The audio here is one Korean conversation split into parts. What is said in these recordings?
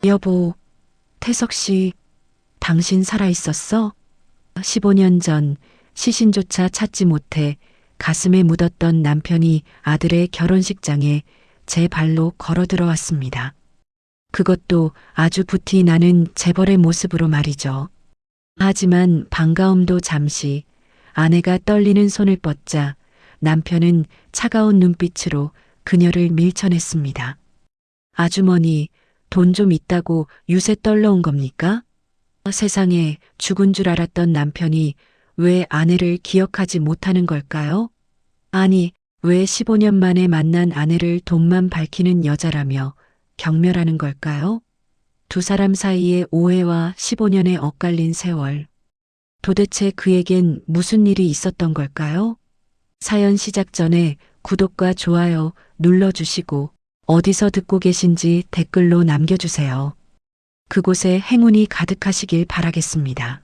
여보, 태석 씨, 당신 살아있었어? 15년 전 시신조차 찾지 못해 가슴에 묻었던 남편이 아들의 결혼식장에 제 발로 걸어 들어왔습니다. 그것도 아주 부티 나는 재벌의 모습으로 말이죠. 하지만 반가움도 잠시, 아내가 떨리는 손을 뻗자 남편은 차가운 눈빛으로 그녀를 밀쳐냈습니다. 아주머니, 돈 좀 있다고 유세 떨러 온 겁니까? 세상에, 죽은 줄 알았던 남편이 왜 아내를 기억하지 못하는 걸까요? 아니, 왜 15년 만에 만난 아내를 돈만 밝히는 여자라며 경멸하는 걸까요? 두 사람 사이의 오해와 15년의 엇갈린 세월. 도대체 그에겐 무슨 일이 있었던 걸까요? 사연 시작 전에 구독과 좋아요 눌러주시고 어디서 듣고 계신지 댓글로 남겨주세요. 그곳에 행운이 가득하시길 바라겠습니다.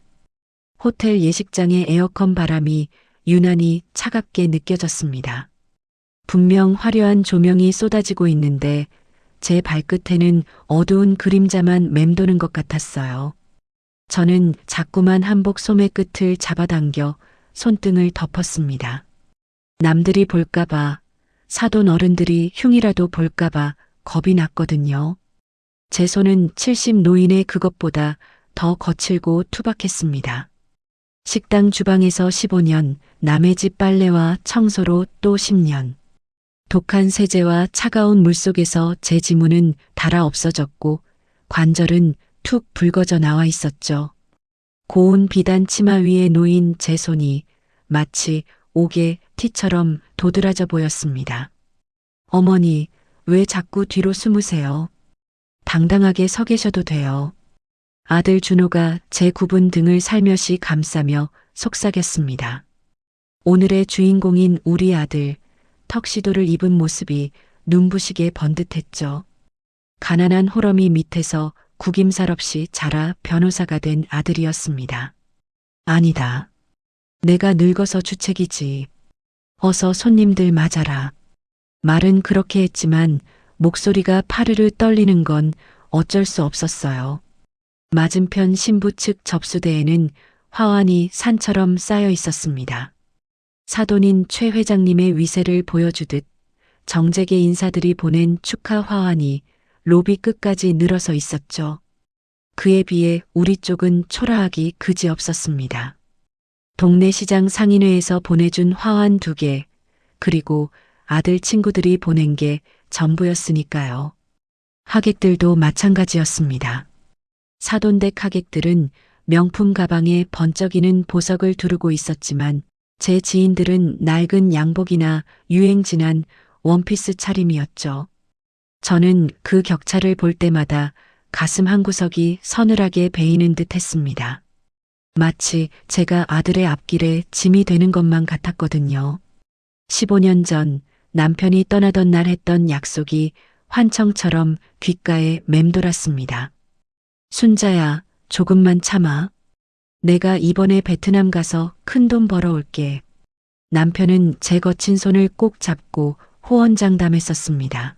호텔 예식장의 에어컨 바람이 유난히 차갑게 느껴졌습니다. 분명 화려한 조명이 쏟아지고 있는데 제 발끝에는 어두운 그림자만 맴도는 것 같았어요. 저는 자꾸만 한복 소매 끝을 잡아당겨 손등을 덮었습니다. 남들이 볼까봐, 사돈 어른들이 흉이라도 볼까봐 겁이 났거든요. 제 손은 70 노인의 그것보다 더 거칠고 투박했습니다. 식당 주방에서 15년, 남의 집 빨래와 청소로 또 10년. 독한 세제와 차가운 물속에서 제 지문은 닳아 없어졌고 관절은 툭 붉어져 나와 있었죠. 고운 비단 치마 위에 놓인 제 손이 마치 옥의 티처럼 도드라져 보였습니다. 어머니, 왜 자꾸 뒤로 숨으세요? 당당하게 서 계셔도 돼요. 아들 준호가 제 굽은 등을 살며시 감싸며 속삭였습니다. 오늘의 주인공인 우리 아들, 턱시도를 입은 모습이 눈부시게 번듯했죠. 가난한 호러미 밑에서 구김살 없이 자라 변호사가 된 아들이었습니다. 아니다. 내가 늙어서 주책이지. 어서 손님들 맞아라. 말은 그렇게 했지만 목소리가 파르르 떨리는 건 어쩔 수 없었어요. 맞은편 신부 측 접수대에는 화환이 산처럼 쌓여 있었습니다. 사돈인 최 회장님의 위세를 보여주듯 정재계 인사들이 보낸 축하 화환이 로비 끝까지 늘어서 있었죠. 그에 비해 우리 쪽은 초라하기 그지없었습니다. 동네 시장 상인회에서 보내준 화환 2개, 그리고 아들 친구들이 보낸 게 전부였으니까요. 하객들도 마찬가지였습니다. 사돈댁 하객들은 명품 가방에 번쩍이는 보석을 두르고 있었지만 제 지인들은 낡은 양복이나 유행 지난 원피스 차림이었죠. 저는 그 격차를 볼 때마다 가슴 한구석이 서늘하게 베이는 듯 했습니다. 마치 제가 아들의 앞길에 짐이 되는 것만 같았거든요. 15년 전 남편이 떠나던 날 했던 약속이 환청처럼 귓가에 맴돌았습니다. 순자야, 조금만 참아. 내가 이번에 베트남 가서 큰돈 벌어올게. 남편은 제 거친 손을 꼭 잡고 호언장담했었습니다.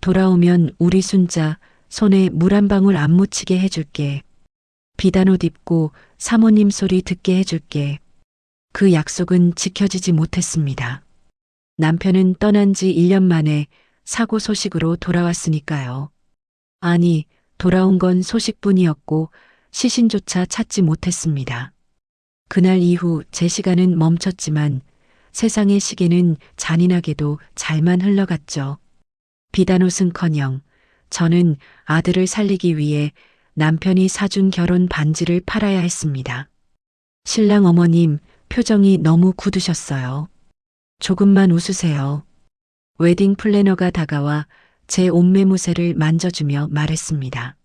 돌아오면 우리 순자 손에 물 한 방울 안 묻히게 해줄게. 비단 옷 입고 사모님 소리 듣게 해줄게. 그 약속은 지켜지지 못했습니다. 남편은 떠난 지 1년 만에 사고 소식으로 돌아왔으니까요. 아니, 돌아온 건 소식뿐이었고 시신조차 찾지 못했습니다. 그날 이후 제 시간은 멈췄지만 세상의 시계는 잔인하게도 잘만 흘러갔죠. 비단옷은커녕 저는 아들을 살리기 위해 남편이 사준 결혼 반지를 팔아야 했습니다. 신랑 어머님, 표정이 너무 굳으셨어요. 조금만 웃으세요. 웨딩 플래너가 다가와 제 옷매무새를 만져주며 말했습니다.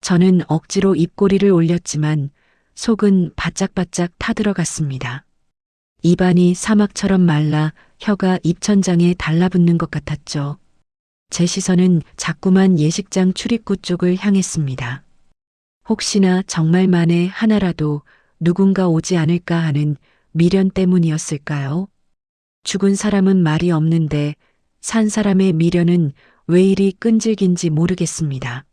저는 억지로 입꼬리를 올렸지만 속은 바짝바짝 타들어갔습니다. 입안이 사막처럼 말라 혀가 입천장에 달라붙는 것 같았죠. 제 시선은 자꾸만 예식장 출입구 쪽을 향했습니다. 혹시나 정말 만에 하나라도 누군가 오지 않을까 하는 미련 때문이었을까요? 죽은 사람은 말이 없는데 산 사람의 미련은 왜 이리 끈질긴지 모르겠습니다.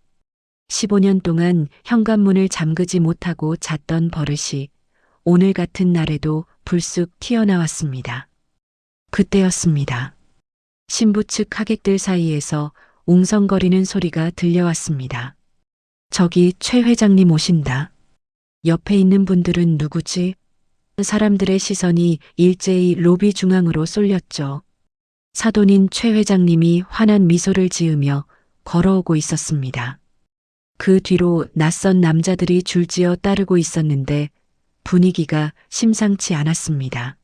15년 동안 현관문을 잠그지 못하고 잤던 버릇이 오늘 같은 날에도 불쑥 튀어나왔습니다. 그때였습니다. 신부 측 하객들 사이에서 웅성거리는 소리가 들려왔습니다. 저기 최 회장님 오신다. 옆에 있는 분들은 누구지? 사람들의 시선이 일제히 로비 중앙으로 쏠렸죠. 사돈인 최 회장님이 환한 미소를 지으며 걸어오고 있었습니다. 그 뒤로 낯선 남자들이 줄지어 따르고 있었는데 분위기가 심상치 않았습니다.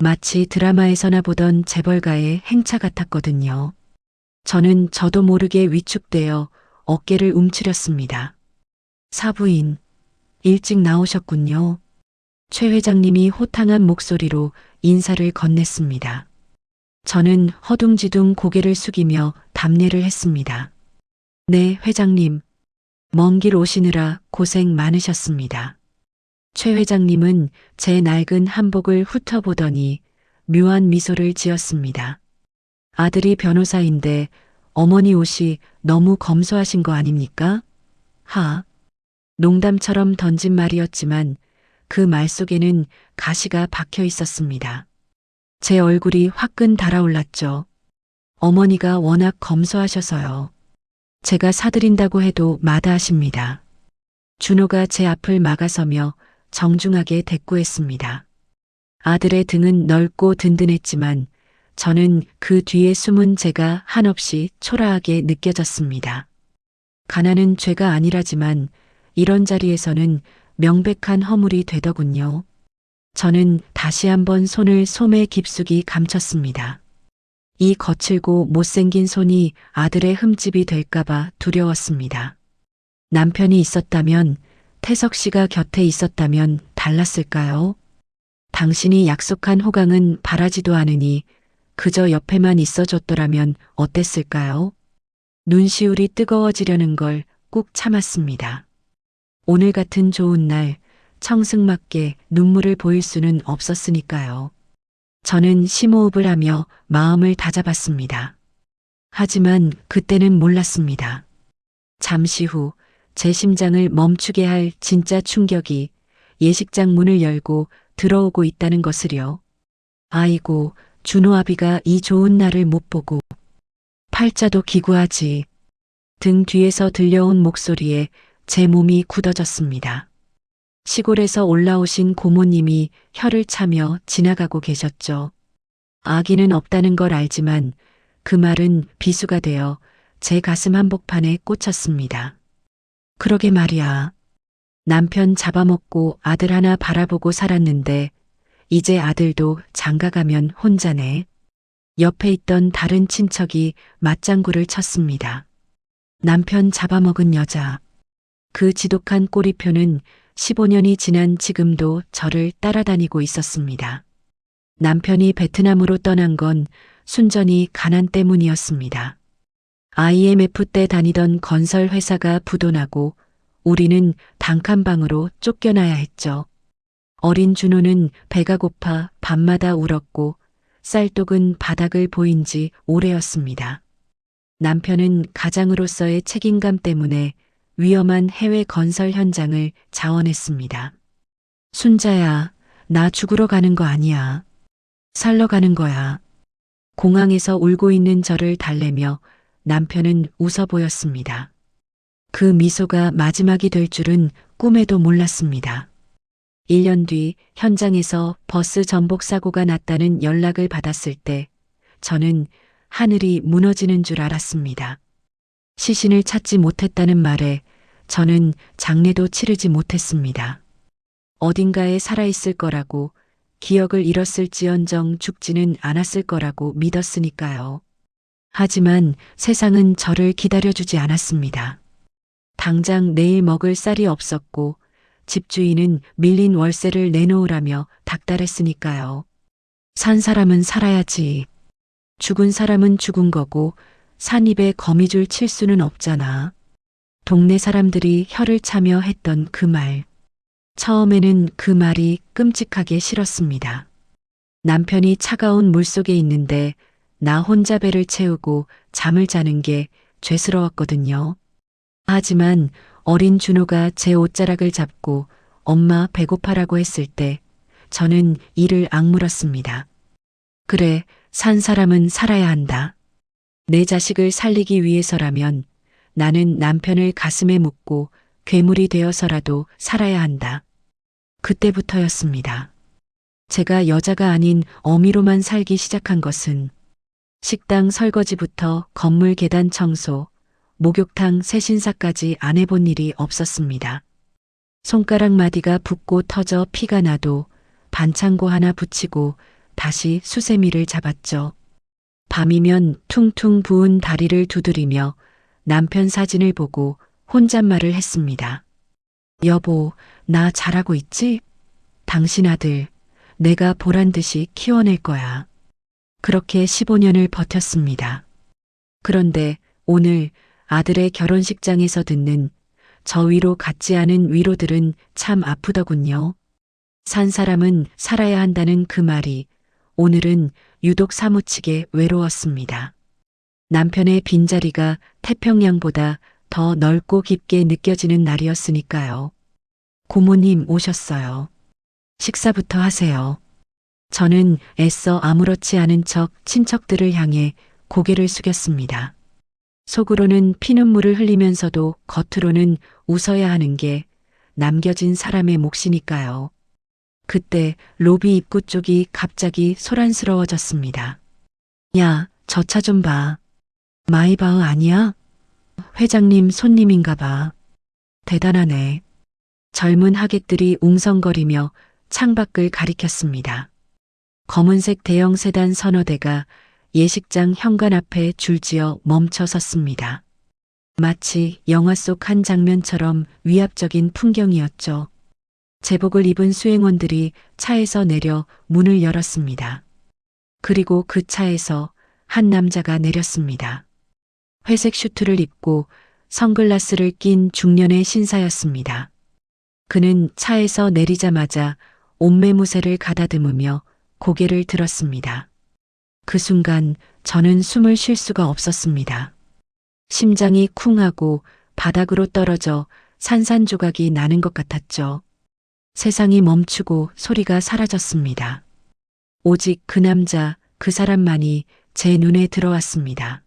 마치 드라마에서나 보던 재벌가의 행차 같았거든요. 저도 모르게 위축되어 어깨를 움츠렸습니다. 사부인, 일찍 나오셨군요. 최 회장님이 호탕한 목소리로 인사를 건넸습니다. 저는 허둥지둥 고개를 숙이며 답례를 했습니다. 네, 회장님. 먼 길 오시느라 고생 많으셨습니다. 최 회장님은 제 낡은 한복을 훑어보더니 묘한 미소를 지었습니다. 아들이 변호사인데 어머니 옷이 너무 검소하신 거 아닙니까? 농담처럼 던진 말이었지만 그 말 속에는 가시가 박혀 있었습니다. 제 얼굴이 화끈 달아올랐죠. 어머니가 워낙 검소하셔서요. 제가 사드린다고 해도 마다하십니다. 준호가 제 앞을 막아서며 정중하게 대꾸했습니다. 아들의 등은 넓고 든든했지만 저는 그 뒤에 숨은 죄가 한없이 초라하게 느껴졌습니다. 가난은 죄가 아니라지만 이런 자리에서는 명백한 허물이 되더군요. 저는 다시 한번 손을 소매 깊숙이 감췄습니다. 이 거칠고 못생긴 손이 아들의 흠집이 될까봐 두려웠습니다. 남편이 있었다면, 태석 씨가 곁에 있었다면 달랐을까요? 당신이 약속한 호강은 바라지도 않으니 그저 옆에만 있어줬더라면 어땠을까요? 눈시울이 뜨거워지려는 걸 꾹 참았습니다. 오늘 같은 좋은 날 청승맞게 눈물을 보일 수는 없었으니까요. 저는 심호흡을 하며 마음을 다잡았습니다. 하지만 그때는 몰랐습니다. 잠시 후 제 심장을 멈추게 할 진짜 충격이 예식장 문을 열고 들어오고 있다는 것을요. 아이고, 준호 아비가 이 좋은 날을 못 보고 팔자도 기구하지. 등 뒤에서 들려온 목소리에 제 몸이 굳어졌습니다. 시골에서 올라오신 고모님이 혀를 차며 지나가고 계셨죠. 아기는 없다는 걸 알지만 그 말은 비수가 되어 제 가슴 한복판에 꽂혔습니다. 그러게 말이야. 남편 잡아먹고 아들 하나 바라보고 살았는데 이제 아들도 장가가면 혼자네. 옆에 있던 다른 친척이 맞장구를 쳤습니다. 남편 잡아먹은 여자. 그 지독한 꼬리표는 15년이 지난 지금도 저를 따라다니고 있었습니다. 남편이 베트남으로 떠난 건 순전히 가난 때문이었습니다. IMF 때 다니던 건설 회사가 부도나고 우리는 단칸방으로 쫓겨나야 했죠. 어린 준호는 배가 고파 밤마다 울었고 쌀독은 바닥을 보인 지 오래였습니다. 남편은 가장으로서의 책임감 때문에 위험한 해외 건설 현장을 자원했습니다. 순자야, 나 죽으러 가는 거 아니야. 살러 가는 거야. 공항에서 울고 있는 저를 달래며 남편은 웃어 보였습니다. 그 미소가 마지막이 될 줄은 꿈에도 몰랐습니다. 1년 뒤 현장에서 버스 전복 사고가 났다는 연락을 받았을 때 저는 하늘이 무너지는 줄 알았습니다. 시신을 찾지 못했다는 말에 저는 장례도 치르지 못했습니다. 어딘가에 살아있을 거라고, 기억을 잃었을지언정 죽지는 않았을 거라고 믿었으니까요. 하지만 세상은 저를 기다려주지 않았습니다. 당장 내일 먹을 쌀이 없었고 집주인은 밀린 월세를 내놓으라며 닥달했으니까요. 산 사람은 살아야지. 죽은 사람은 죽은 거고 산 입에 거미줄 칠 수는 없잖아. 동네 사람들이 혀를 차며 했던 그 말. 처음에는 그 말이 끔찍하게 싫었습니다. 남편이 차가운 물속에 있는데 나 혼자 배를 채우고 잠을 자는 게 죄스러웠거든요. 하지만 어린 준호가 제 옷자락을 잡고 엄마 배고파라고 했을 때 저는 이를 악물었습니다. 그래, 산 사람은 살아야 한다. 내 자식을 살리기 위해서라면 나는 남편을 가슴에 묻고 괴물이 되어서라도 살아야 한다. 그때부터였습니다. 제가 여자가 아닌 어미로만 살기 시작한 것은 식당 설거지부터 건물 계단 청소, 목욕탕 새신사까지 안 해본 일이 없었습니다. 손가락 마디가 붓고 터져 피가 나도 반창고 하나 붙이고 다시 수세미를 잡았죠. 밤이면 퉁퉁 부은 다리를 두드리며 남편 사진을 보고 혼잣말을 했습니다. 여보, 나 잘하고 있지? 당신 아들, 내가 보란 듯이 키워낼 거야. 그렇게 15년을 버텼습니다. 그런데 오늘 아들의 결혼식장에서 듣는 저 위로 같지 않은 위로들은 참 아프더군요. 산 사람은 살아야 한다는 그 말이 오늘은 유독 사무치게 외로웠습니다. 남편의 빈자리가 태평양보다 더 넓고 깊게 느껴지는 날이었으니까요. 고모님 오셨어요. 식사부터 하세요. 저는 애써 아무렇지 않은 척 친척들을 향해 고개를 숙였습니다. 속으로는 피눈물을 흘리면서도 겉으로는 웃어야 하는 게 남겨진 사람의 몫이니까요. 그때 로비 입구 쪽이 갑자기 소란스러워졌습니다. 야, 저 차 좀 봐. 마이바흐 아니야? 회장님 손님인가 봐. 대단하네. 젊은 하객들이 웅성거리며 창밖을 가리켰습니다. 검은색 대형 세단 서너 대가 예식장 현관 앞에 줄지어 멈춰 섰습니다. 마치 영화 속 한 장면처럼 위압적인 풍경이었죠. 제복을 입은 수행원들이 차에서 내려 문을 열었습니다. 그리고 그 차에서 한 남자가 내렸습니다. 회색 슈트를 입고 선글라스를 낀 중년의 신사였습니다. 그는 차에서 내리자마자 옷매무새를 가다듬으며 고개를 들었습니다. 그 순간 저는 숨을 쉴 수가 없었습니다. 심장이 쿵하고 바닥으로 떨어져 산산조각이 나는 것 같았죠. 세상이 멈추고 소리가 사라졌습니다. 오직 그 남자, 그 사람만이 제 눈에 들어왔습니다.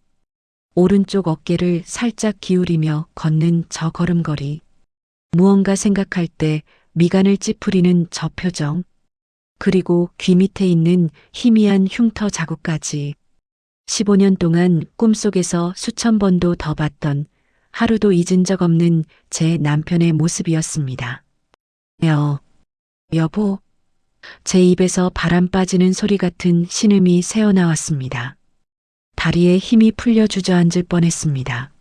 오른쪽 어깨를 살짝 기울이며 걷는 저 걸음걸이. 무언가 생각할 때 미간을 찌푸리는 저 표정. 그리고 귀 밑에 있는 희미한 흉터 자국까지. 15년 동안 꿈속에서 수천 번도 더 봤던 하루도 잊은 적 없는 제 남편의 모습이었습니다. 여보. 제 입에서 바람 빠지는 소리 같은 신음이 새어나왔습니다. 다리에 힘이 풀려 주저앉을 뻔했습니다.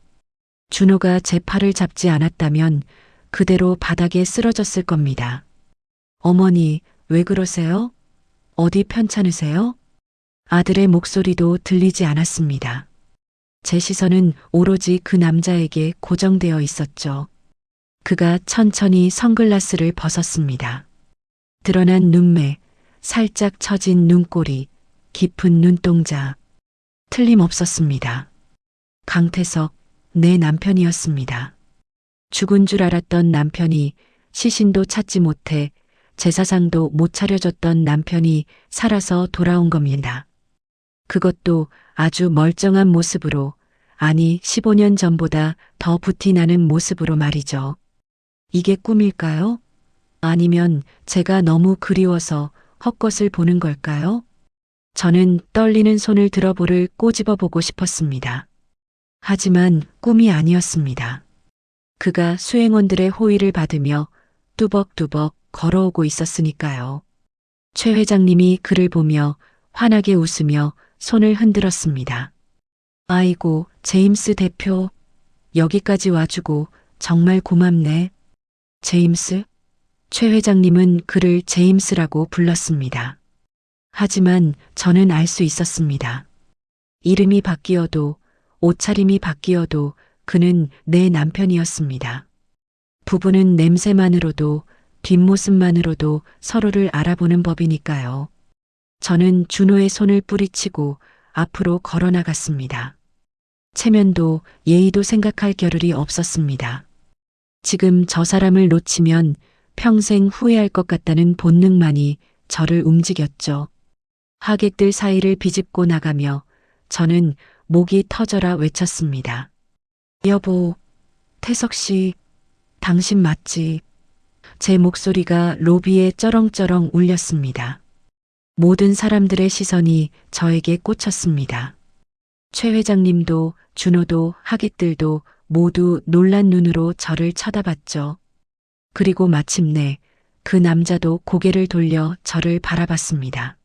준호가 제 팔을 잡지 않았다면 그대로 바닥에 쓰러졌을 겁니다. 어머니, 왜 그러세요? 어디 편찮으세요? 아들의 목소리도 들리지 않았습니다. 제 시선은 오로지 그 남자에게 고정되어 있었죠. 그가 천천히 선글라스를 벗었습니다. 드러난 눈매, 살짝 처진 눈꼬리, 깊은 눈동자. 틀림없었습니다. 강태석, 내 남편이었습니다. 죽은 줄 알았던 남편이 시신도 찾지 못해 제사상도 못 차려줬던 남편이 살아서 돌아온 겁니다. 그것도 아주 멀쩡한 모습으로, 아니 15년 전보다 더 부티 나는 모습으로 말이죠. 이게 꿈일까요? 아니면 제가 너무 그리워서 헛것을 보는 걸까요? 저는 떨리는 손을 들어 볼을 꼬집어 보고 싶었습니다. 하지만 꿈이 아니었습니다. 그가 수행원들의 호의를 받으며 뚜벅뚜벅 걸어오고 있었으니까요. 최 회장님이 그를 보며 환하게 웃으며 손을 흔들었습니다. 아이고, 제임스 대표. 여기까지 와주고 정말 고맙네. 제임스? 최 회장님은 그를 제임스라고 불렀습니다. 하지만 저는 알 수 있었습니다. 이름이 바뀌어도, 옷차림이 바뀌어도 그는 내 남편이었습니다. 부부는 냄새만으로도, 뒷모습만으로도 서로를 알아보는 법이니까요. 저는 준호의 손을 뿌리치고 앞으로 걸어 나갔습니다. 체면도 예의도 생각할 겨를이 없었습니다. 지금 저 사람을 놓치면 평생 후회할 것 같다는 본능만이 저를 움직였죠. 하객들 사이를 비집고 나가며 저는 목이 터져라 외쳤습니다. 여보, 태석 씨, 당신 맞지? 제 목소리가 로비에 쩌렁쩌렁 울렸습니다. 모든 사람들의 시선이 저에게 꽂혔습니다. 최 회장님도 준호도 하객들도 모두 놀란 눈으로 저를 쳐다봤죠. 그리고 마침내 그 남자도 고개를 돌려 저를 바라봤습니다.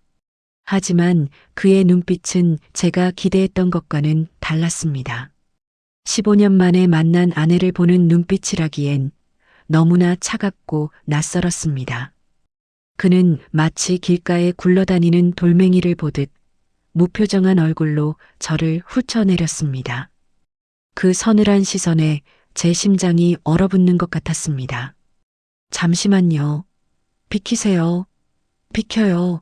하지만 그의 눈빛은 제가 기대했던 것과는 달랐습니다. 15년 만에 만난 아내를 보는 눈빛이라기엔 너무나 차갑고 낯설었습니다. 그는 마치 길가에 굴러다니는 돌멩이를 보듯 무표정한 얼굴로 저를 훑어내렸습니다. 그 서늘한 시선에 제 심장이 얼어붙는 것 같았습니다. 잠시만요. 비키세요. 비켜요.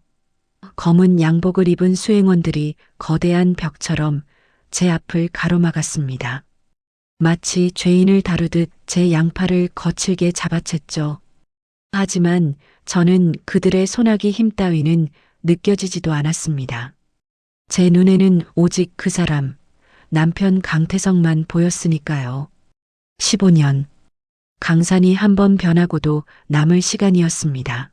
검은 양복을 입은 수행원들이 거대한 벽처럼 제 앞을 가로막았습니다. 마치 죄인을 다루듯 제 양팔을 거칠게 잡아챘죠. 하지만 저는 그들의 소나기 힘 따위는 느껴지지도 않았습니다. 제 눈에는 오직 그 사람, 남편 강태성만 보였으니까요. 15년. 강산이 한 번 변하고도 남을 시간이었습니다.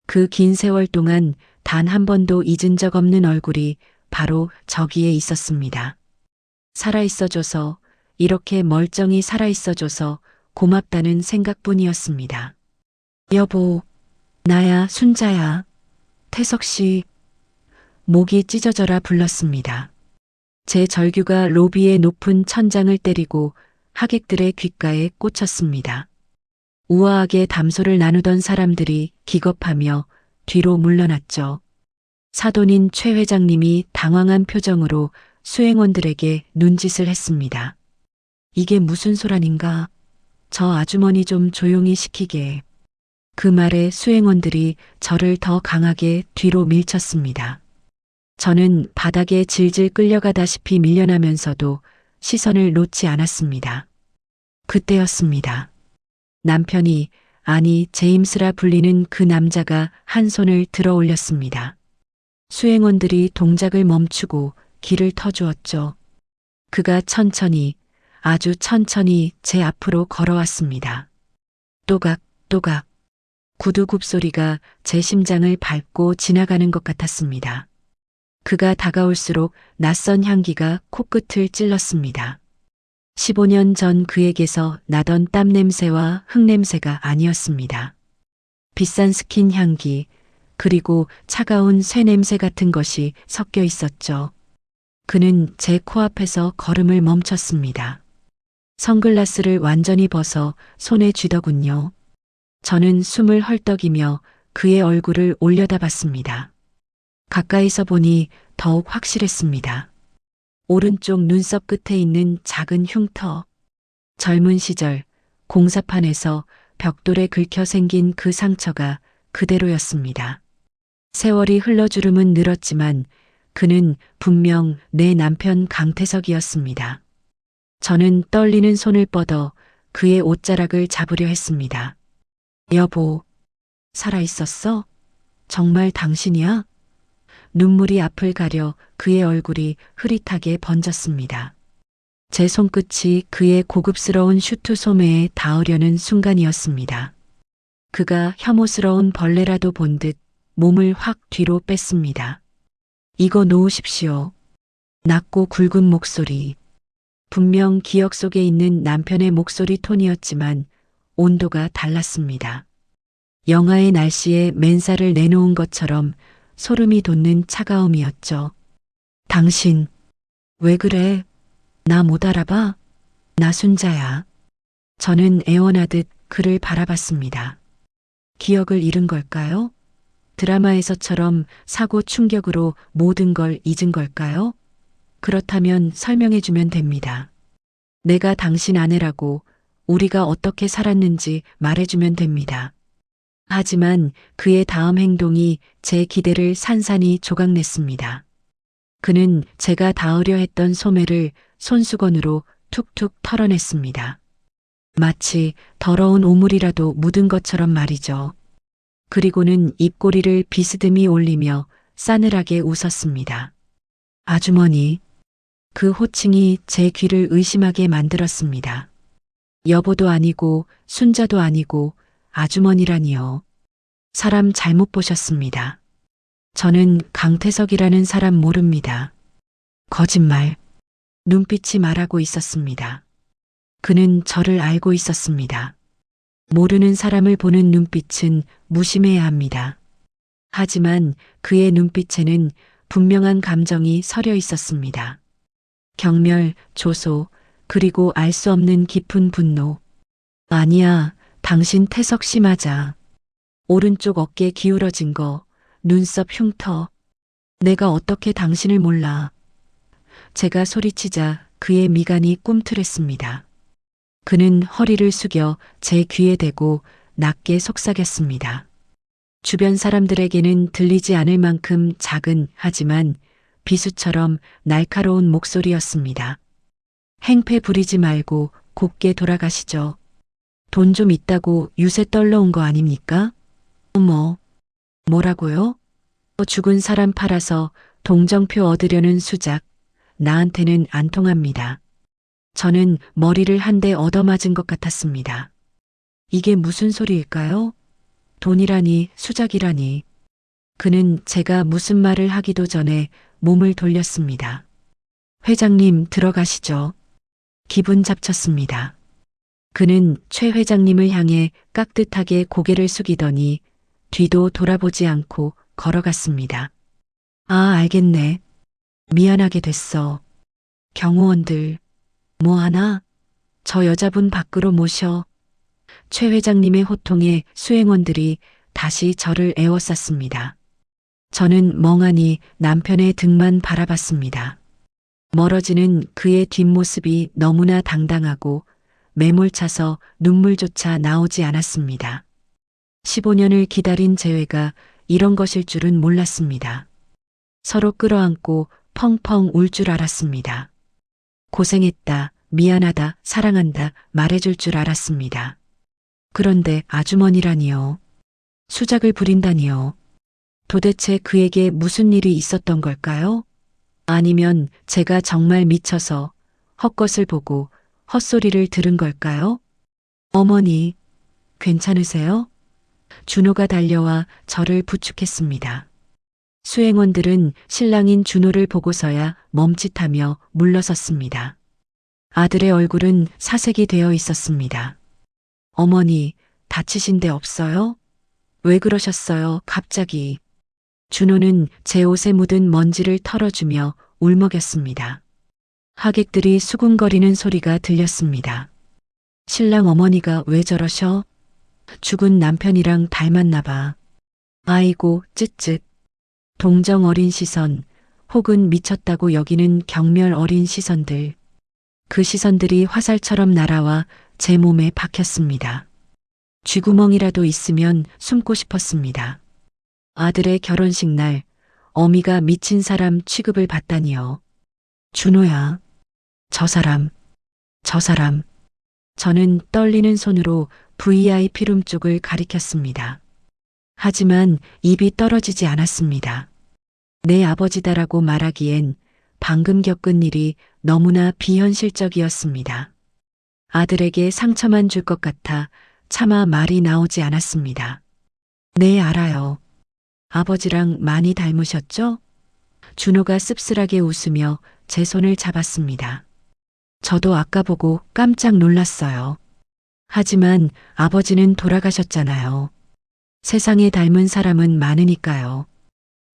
그 긴 세월 동안 단 한 번도 잊은 적 없는 얼굴이 바로 저기에 있었습니다. 살아있어줘서, 이렇게 멀쩡히 살아있어줘서 고맙다는 생각뿐이었습니다. 여보, 나야 순자야. 태석 씨. 목이 찢어져라 불렀습니다. 제 절규가 로비의 높은 천장을 때리고 하객들의 귓가에 꽂혔습니다. 우아하게 담소를 나누던 사람들이 기겁하며 뒤로 물러났죠. 사돈인 최 회장님이 당황한 표정으로 수행원들에게 눈짓을 했습니다. 이게 무슨 소란인가? 저 아주머니 좀 조용히 시키게. 그 말에 수행원들이 저를 더 강하게 뒤로 밀쳤습니다. 저는 바닥에 질질 끌려가다시피 밀려나면서도 시선을 놓지 않았습니다. 그때였습니다. 남편이, 아니 제임스라 불리는 그 남자가 한 손을 들어 올렸습니다. 수행원들이 동작을 멈추고 길을 터주었죠. 그가 천천히, 아주 천천히 제 앞으로 걸어왔습니다. 또각또각 구두 굽소리가 제 심장을 밟고 지나가는 것 같았습니다. 그가 다가올수록 낯선 향기가 코끝을 찔렀습니다. 15년 전 그에게서 나던 땀 냄새와 흙 냄새가 아니었습니다. 비싼 스킨 향기, 그리고 차가운 쇠 냄새 같은 것이 섞여 있었죠. 그는 제 코앞에서 걸음을 멈췄습니다. 선글라스를 완전히 벗어 손에 쥐더군요. 저는 숨을 헐떡이며 그의 얼굴을 올려다봤습니다. 가까이서 보니 더욱 확실했습니다. 오른쪽 눈썹 끝에 있는 작은 흉터. 젊은 시절 공사판에서 벽돌에 긁혀 생긴 그 상처가 그대로였습니다. 세월이 흘러주름은 늘었지만 그는 분명 내 남편 강태석이었습니다. 저는 떨리는 손을 뻗어 그의 옷자락을 잡으려 했습니다. 여보, 살아있었어? 정말 당신이야? 눈물이 앞을 가려 그의 얼굴이 흐릿하게 번졌습니다. 제 손끝이 그의 고급스러운 슈트 소매에 닿으려는 순간이었습니다. 그가 혐오스러운 벌레라도 본 듯 몸을 확 뒤로 뺐습니다. 이거 놓으십시오. 낮고 굵은 목소리. 분명 기억 속에 있는 남편의 목소리 톤이었지만 온도가 달랐습니다. 영하의 날씨에 맨살을 내놓은 것처럼 소름이 돋는 차가움이었죠. 당신, 왜 그래? 나 못 알아봐? 나 순자야. 저는 애원하듯 그를 바라봤습니다. 기억을 잃은 걸까요? 드라마에서처럼 사고 충격으로 모든 걸 잊은 걸까요? 그렇다면 설명해주면 됩니다. 내가 당신 아내라고, 우리가 어떻게 살았는지 말해주면 됩니다. 하지만 그의 다음 행동이 제 기대를 산산이 조각냈습니다. 그는 제가 닿으려 했던 소매를 손수건으로 툭툭 털어냈습니다. 마치 더러운 오물이라도 묻은 것처럼 말이죠. 그리고는 입꼬리를 비스듬히 올리며 싸늘하게 웃었습니다. 아주머니, 그 호칭이 제 귀를 의심하게 만들었습니다. 여보도 아니고 순자도 아니고 아주머니라니요. 사람 잘못 보셨습니다. 저는 강태석이라는 사람 모릅니다. 거짓말. 눈빛이 말하고 있었습니다. 그는 저를 알고 있었습니다. 모르는 사람을 보는 눈빛은 무심해야 합니다. 하지만 그의 눈빛에는 분명한 감정이 서려 있었습니다. 경멸, 조소, 그리고 알 수 없는 깊은 분노. 아니야, 당신 태석 씨 맞아. 오른쪽 어깨 기울어진 거, 눈썹 흉터. 내가 어떻게 당신을 몰라. 제가 소리치자 그의 미간이 꿈틀했습니다. 그는 허리를 숙여 제 귀에 대고 낮게 속삭였습니다. 주변 사람들에게는 들리지 않을 만큼 작은 하지만 비수처럼 날카로운 목소리였습니다. 행패 부리지 말고 곱게 돌아가시죠. 돈 좀 있다고 유세 떨러 온 거 아닙니까? 어머, 뭐라고요? 죽은 사람 팔아서 동정표 얻으려는 수작. 나한테는 안 통합니다. 저는 머리를 한 대 얻어맞은 것 같았습니다. 이게 무슨 소리일까요? 돈이라니 수작이라니. 그는 제가 무슨 말을 하기도 전에 몸을 돌렸습니다. 회장님 들어가시죠. 기분 잡쳤습니다. 그는 최 회장님을 향해 깍듯하게 고개를 숙이더니 뒤도 돌아보지 않고 걸어갔습니다. 아, 알겠네. 미안하게 됐어. 경호원들, 뭐 하나? 저 여자분 밖으로 모셔. 최 회장님의 호통에 수행원들이 다시 저를 에워쌌습니다. 저는 멍하니 남편의 등만 바라봤습니다. 멀어지는 그의 뒷모습이 너무나 당당하고 매몰차서 눈물조차 나오지 않았습니다. 15년을 기다린 재회가 이런 것일 줄은 몰랐습니다. 서로 끌어안고 펑펑 울 줄 알았습니다. 고생했다, 미안하다, 사랑한다 말해줄 줄 알았습니다. 그런데 아주머니라니요. 수작을 부린다니요. 도대체 그에게 무슨 일이 있었던 걸까요? 아니면 제가 정말 미쳐서 헛것을 보고 헛소리를 들은 걸까요? 어머니, 괜찮으세요? 준호가 달려와 저를 부축했습니다. 수행원들은 신랑인 준호를 보고서야 멈칫하며 물러섰습니다. 아들의 얼굴은 사색이 되어 있었습니다. 어머니, 다치신 데 없어요? 왜 그러셨어요, 갑자기? 준호는 제 옷에 묻은 먼지를 털어주며 울먹였습니다. 하객들이 수군거리는 소리가 들렸습니다. 신랑 어머니가 왜 저러셔? 죽은 남편이랑 닮았나 봐. 아이고, 쯧쯧. 동정 어린 시선, 혹은 미쳤다고 여기는 경멸 어린 시선들. 그 시선들이 화살처럼 날아와 제 몸에 박혔습니다. 쥐구멍이라도 있으면 숨고 싶었습니다. 아들의 결혼식 날 어미가 미친 사람 취급을 받다니요. 준호야, 저 사람. 저는 떨리는 손으로 VIP 룸 쪽을 가리켰습니다. 하지만 입이 떨어지지 않았습니다. 내 아버지다라고 말하기엔 방금 겪은 일이 너무나 비현실적이었습니다. 아들에게 상처만 줄 것 같아 차마 말이 나오지 않았습니다. 네, 알아요. 아버지랑 많이 닮으셨죠? 준호가 씁쓸하게 웃으며 제 손을 잡았습니다. 저도 아까 보고 깜짝 놀랐어요. 하지만 아버지는 돌아가셨잖아요. 세상에 닮은 사람은 많으니까요.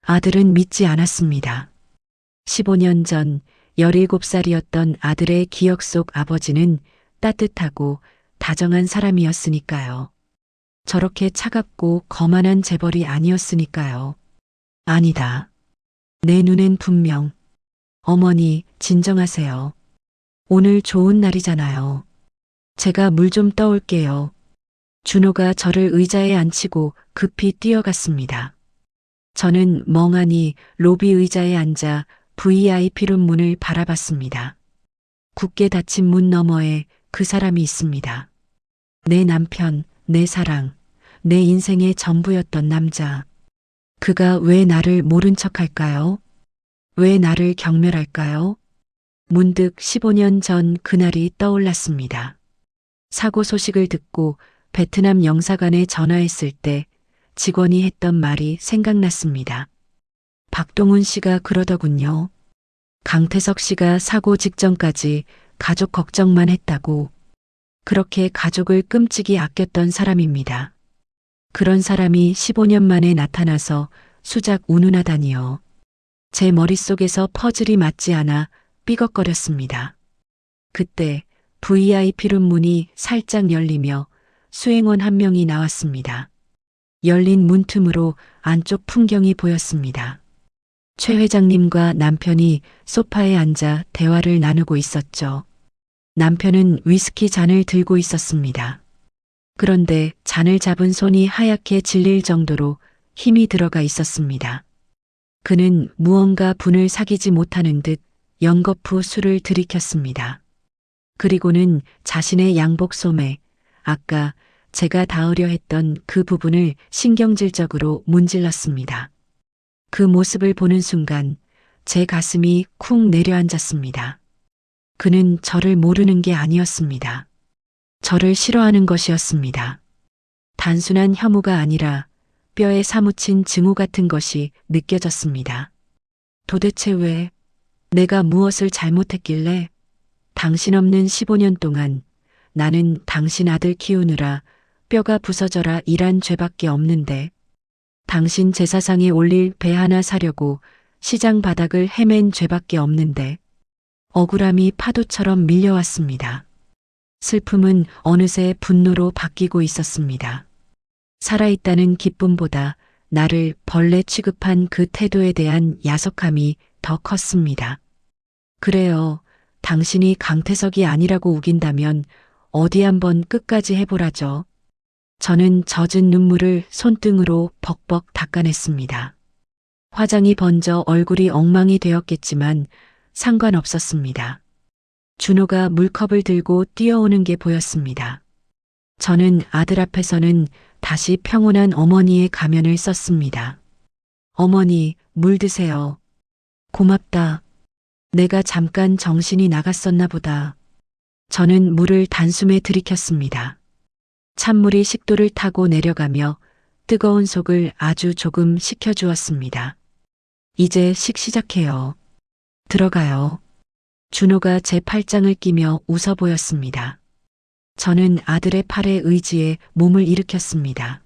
아들은 믿지 않았습니다. 15년 전 17살이었던 아들의 기억 속 아버지는 따뜻하고 다정한 사람이었으니까요. 저렇게 차갑고 거만한 재벌이 아니었으니까요. 아니다. 내 눈엔 분명. 어머니, 진정하세요. 오늘 좋은 날이잖아요. 제가 물 좀 떠올게요. 준호가 저를 의자에 앉히고 급히 뛰어갔습니다. 저는 멍하니 로비 의자에 앉아 VIP룸 문을 바라봤습니다. 굳게 닫힌 문 너머에 그 사람이 있습니다. 내 남편, 내 사랑, 내 인생의 전부였던 남자. 그가 왜 나를 모른 척할까요? 왜 나를 경멸할까요? 문득 15년 전 그날이 떠올랐습니다. 사고 소식을 듣고 베트남 영사관에 전화했을 때 직원이 했던 말이 생각났습니다. 박동훈 씨가 그러더군요. 강태석 씨가 사고 직전까지 가족 걱정만 했다고. 그렇게 가족을 끔찍이 아꼈던 사람입니다. 그런 사람이 15년 만에 나타나서 수작 운운하다니요. 제 머릿속에서 퍼즐이 맞지 않아 삐걱거렸습니다. 그때 VIP룸 문이 살짝 열리며 수행원 한 명이 나왔습니다. 열린 문틈으로 안쪽 풍경이 보였습니다. 최 회장님과 남편이 소파에 앉아 대화를 나누고 있었죠. 남편은 위스키 잔을 들고 있었습니다. 그런데 잔을 잡은 손이 하얗게 질릴 정도로 힘이 들어가 있었습니다. 그는 무언가 분을 사귀지 못하는 듯 연거푸 술을 들이켰습니다. 그리고는 자신의 양복 소매, 아까 제가 닿으려 했던 그 부분을 신경질적으로 문질렀습니다. 그 모습을 보는 순간 제 가슴이 쿵 내려앉았습니다. 그는 저를 모르는 게 아니었습니다. 저를 싫어하는 것이었습니다. 단순한 혐오가 아니라 뼈에 사무친 증오 같은 것이 느껴졌습니다. 도대체 왜 내가 무엇을 잘못했길래 당신 없는 15년 동안 나는 당신 아들 키우느라 뼈가 부서져라 일한 죄밖에 없는데 당신 제사상에 올릴 배 하나 사려고 시장 바닥을 헤맨 죄밖에 없는데 억울함이 파도처럼 밀려왔습니다. 슬픔은 어느새 분노로 바뀌고 있었습니다. 살아있다는 기쁨보다 나를 벌레 취급한 그 태도에 대한 야속함이 더 컸습니다. 그래요. 당신이 강태석이 아니라고 우긴다면 어디 한번 끝까지 해보라죠. 저는 젖은 눈물을 손등으로 벅벅 닦아냈습니다. 화장이 번져 얼굴이 엉망이 되었겠지만 상관없었습니다. 준호가 물컵을 들고 뛰어오는 게 보였습니다. 저는 아들 앞에서는 다시 평온한 어머니의 가면을 썼습니다. 어머니, 물 드세요. 고맙다. 내가 잠깐 정신이 나갔었나 보다. 저는 물을 단숨에 들이켰습니다. 찬물이 식도를 타고 내려가며 뜨거운 속을 아주 조금 식혀주었습니다. 이제 시작해요. 들어가요. 준호가 제 팔짱을 끼며 웃어 보였습니다. 저는 아들의 팔에 의지해 몸을 일으켰습니다.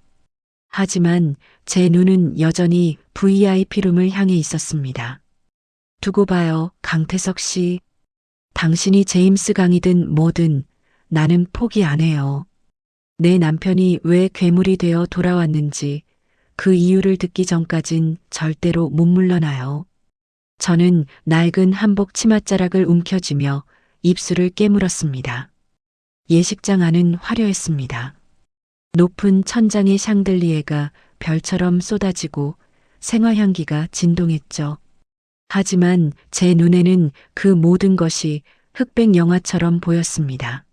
하지만 제 눈은 여전히 VIP룸을 향해 있었습니다. 두고 봐요, 강태석 씨. 당신이 제임스 강이든 뭐든 나는 포기 안 해요. 내 남편이 왜 괴물이 되어 돌아왔는지 그 이유를 듣기 전까진 절대로 못 물러나요. 저는 낡은 한복 치맛자락을 움켜쥐며 입술을 깨물었습니다. 예식장 안은 화려했습니다. 높은 천장의 샹들리에가 별처럼 쏟아지고 생화향기가 진동했죠. 하지만 제 눈에는 그 모든 것이 흑백 영화처럼 보였습니다.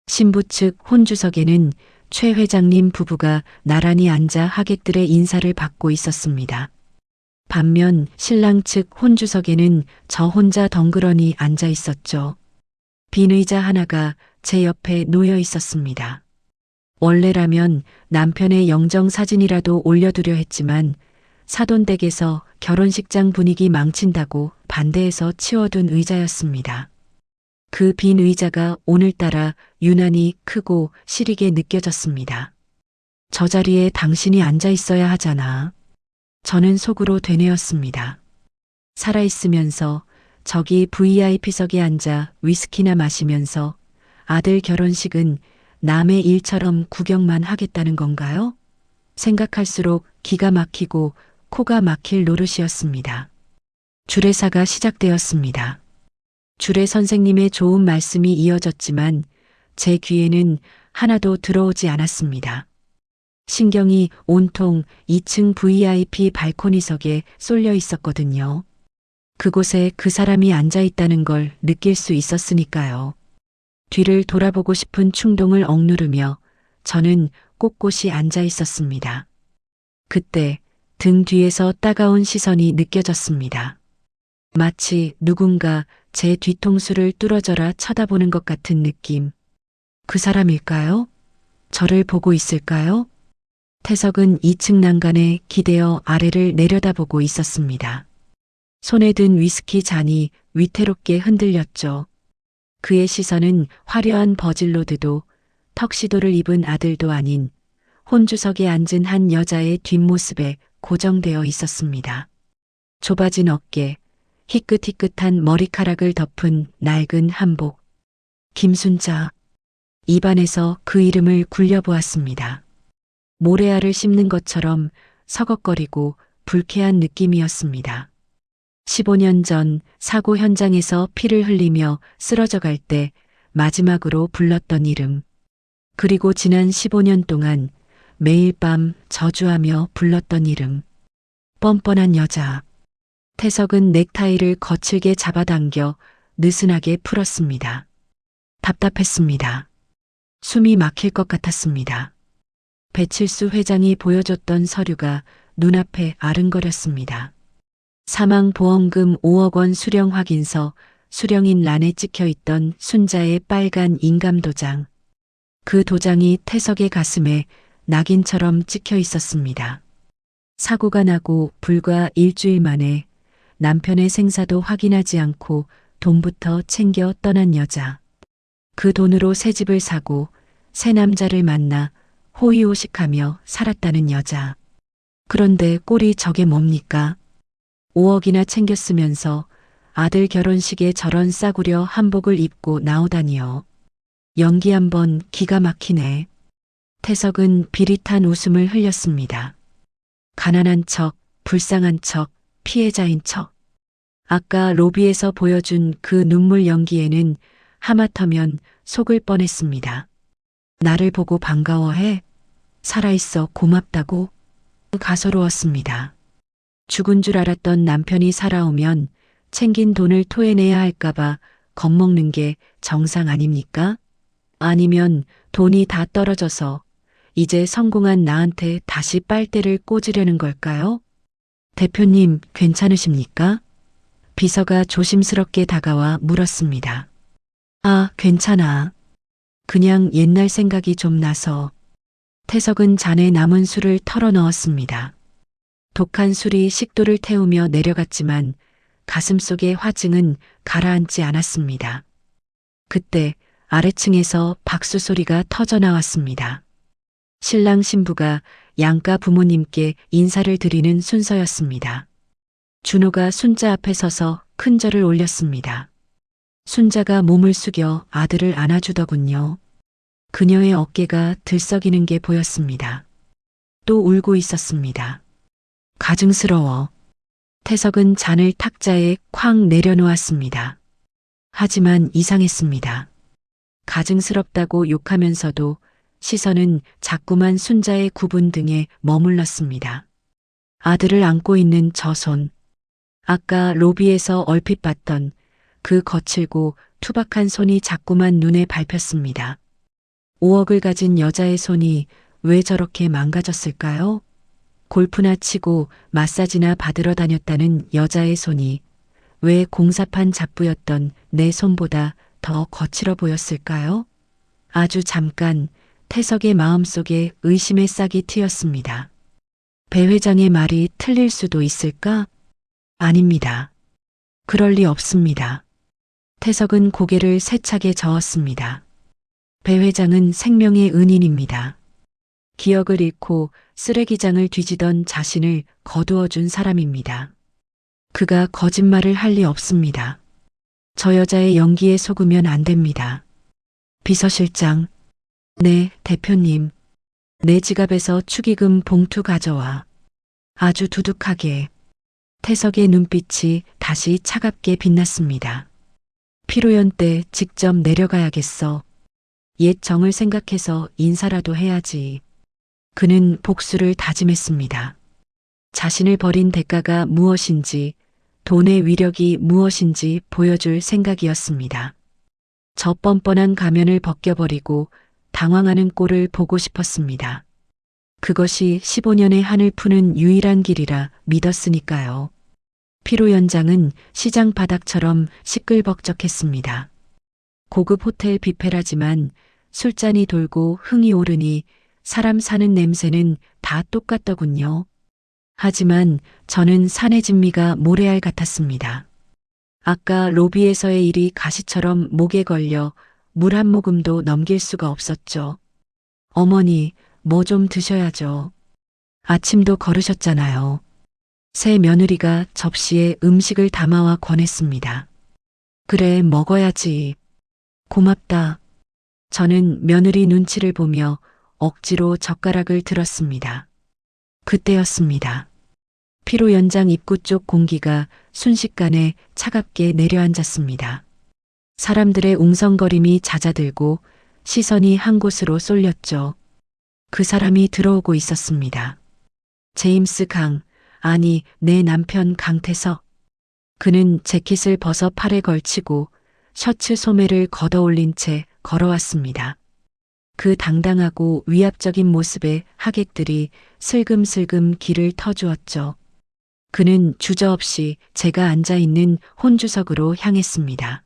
신부 측 혼주석에는 최 회장님 부부가 나란히 앉아 하객들의 인사를 받고 있었습니다. 반면 신랑 측 혼주석에는 저 혼자 덩그러니 앉아 있었죠. 빈 의자 하나가 제 옆에 놓여 있었습니다. 원래라면 남편의 영정 사진이라도 올려두려 했지만 사돈댁에서 결혼식장 분위기 망친다고 반대해서 치워둔 의자였습니다. 그 빈 의자가 오늘따라 유난히 크고 시리게 느껴졌습니다. 저 자리에 당신이 앉아 있어야 하잖아. 저는 속으로 되뇌었습니다. 살아있으면서 저기 VIP석에 앉아 위스키나 마시면서 아들 결혼식은 남의 일처럼 구경만 하겠다는 건가요? 생각할수록 기가 막히고 코가 막힐 노릇이었습니다. 주례사가 시작되었습니다. 주례 선생님의 좋은 말씀이 이어졌지만 제 귀에는 하나도 들어오지 않았습니다. 신경이 온통 2층 VIP 발코니석에 쏠려 있었거든요. 그곳에 그 사람이 앉아 있다는 걸 느낄 수 있었으니까요. 뒤를 돌아보고 싶은 충동을 억누르며 저는 꼿꼿이 앉아 있었습니다. 그때 등 뒤에서 따가운 시선이 느껴졌습니다. 마치 누군가 제 뒤통수를 뚫어져라 쳐다보는 것 같은 느낌. 그 사람일까요? 저를 보고 있을까요? 태석은 2층 난간에 기대어 아래를 내려다보고 있었습니다. 손에 든 위스키 잔이 위태롭게 흔들렸죠. 그의 시선은 화려한 버질로드도 턱시도를 입은 아들도 아닌 혼주석에 앉은 한 여자의 뒷모습에 고정되어 있었습니다. 좁아진 어깨, 희끗희끗한 머리카락을 덮은 낡은 한복. 김순자. 입안에서 그 이름을 굴려보았습니다. 모래알을 씹는 것처럼 서걱거리고 불쾌한 느낌이었습니다. 15년 전 사고 현장에서 피를 흘리며 쓰러져 갈 때 마지막으로 불렀던 이름. 그리고 지난 15년 동안 매일 밤 저주하며 불렀던 이름. 뻔뻔한 여자. 태석은 넥타이를 거칠게 잡아당겨 느슨하게 풀었습니다. 답답했습니다. 숨이 막힐 것 같았습니다. 배칠수 회장이 보여줬던 서류가 눈앞에 아른거렸습니다. 사망보험금 5억 원 수령 확인서, 수령인 란에 찍혀 있던 순자의 빨간 인감도장. 그 도장이 태석의 가슴에 낙인처럼 찍혀 있었습니다. 사고가 나고 불과 일주일 만에 남편의 생사도 확인하지 않고 돈부터 챙겨 떠난 여자. 그 돈으로 새 집을 사고 새 남자를 만나 호의호식하며 살았다는 여자. 그런데 꼴이 저게 뭡니까? 5억이나 챙겼으면서 아들 결혼식에 저런 싸구려 한복을 입고 나오다니요. 연기 한번 기가 막히네. 태석은 비릿한 웃음을 흘렸습니다. 가난한 척, 불쌍한 척, 피해자인 척. 아까 로비에서 보여준 그 눈물 연기에는 하마터면 속을 뻔했습니다. 나를 보고 반가워해? 살아있어 고맙다고? 가소로웠습니다. 죽은 줄 알았던 남편이 살아오면 챙긴 돈을 토해내야 할까봐 겁먹는 게 정상 아닙니까? 아니면 돈이 다 떨어져서 이제 성공한 나한테 다시 빨대를 꽂으려는 걸까요? 대표님, 괜찮으십니까? 비서가 조심스럽게 다가와 물었습니다. 아, 괜찮아. 그냥 옛날 생각이 좀 나서. 태석은 잔에 남은 술을 털어 넣었습니다. 독한 술이 식도를 태우며 내려갔지만 가슴속의 화증은 가라앉지 않았습니다. 그때 아래층에서 박수 소리가 터져 나왔습니다. 신랑 신부가 양가 부모님께 인사를 드리는 순서였습니다. 준호가 순자 앞에 서서 큰 절을 올렸습니다. 순자가 몸을 숙여 아들을 안아주더군요. 그녀의 어깨가 들썩이는 게 보였습니다. 또 울고 있었습니다. 가증스러워. 태석은 잔을 탁자에 쾅 내려놓았습니다. 하지만 이상했습니다. 가증스럽다고 욕하면서도 시선은 자꾸만 순자의 구분 등에 머물렀습니다. 아들을 안고 있는 저 손. 아까 로비에서 얼핏 봤던 그 거칠고 투박한 손이 자꾸만 눈에 밟혔습니다. 5억을 가진 여자의 손이 왜 저렇게 망가졌을까요? 골프나 치고 마사지나 받으러 다녔다는 여자의 손이 왜 공사판 잡부였던 내 손보다 더 거칠어 보였을까요? 아주 잠깐 태석의 마음속에 의심의 싹이 트였습니다. 배 회장의 말이 틀릴 수도 있을까? 아닙니다. 그럴 리 없습니다. 태석은 고개를 세차게 저었습니다. 배 회장은 생명의 은인입니다. 기억을 잃고 쓰레기장을 뒤지던 자신을 거두어준 사람입니다. 그가 거짓말을 할 리 없습니다. 저 여자의 연기에 속으면 안 됩니다. 비서실장. 네, 대표님. 내 지갑에서 축의금 봉투 가져와. 아주 두둑하게. 태석의 눈빛이 다시 차갑게 빛났습니다. 피로연 때 직접 내려가야겠어. 옛 정을 생각해서 인사라도 해야지. 그는 복수를 다짐했습니다. 자신을 버린 대가가 무엇인지 돈의 위력이 무엇인지 보여줄 생각이었습니다. 저 뻔뻔한 가면을 벗겨버리고 당황하는 꼴을 보고 싶었습니다. 그것이 15년의 한을 푸는 유일한 길이라 믿었으니까요. 피로 연장은 시장 바닥처럼 시끌벅적했습니다. 고급 호텔 뷔페라지만 술잔이 돌고 흥이 오르니 사람 사는 냄새는 다 똑같더군요. 하지만 저는 산의 진미가 모래알 같았습니다. 아까 로비에서의 일이 가시처럼 목에 걸려 물 한 모금도 넘길 수가 없었죠. 어머니, 뭐 좀 드셔야죠. 아침도 걸으셨잖아요. 새 며느리가 접시에 음식을 담아와 권했습니다. 그래, 먹어야지. 고맙다. 저는 며느리 눈치를 보며 억지로 젓가락을 들었습니다. 그때였습니다. 피로 연장 입구 쪽 공기가 순식간에 차갑게 내려앉았습니다. 사람들의 웅성거림이 잦아들고 시선이 한 곳으로 쏠렸죠. 그 사람이 들어오고 있었습니다. 제임스 강, 아니 내 남편 강태석. 그는 재킷을 벗어 팔에 걸치고 셔츠 소매를 걷어올린 채 걸어왔습니다. 그 당당하고 위압적인 모습에 하객들이 슬금슬금 길을 터주었죠. 그는 주저없이 제가 앉아있는 혼주석으로 향했습니다.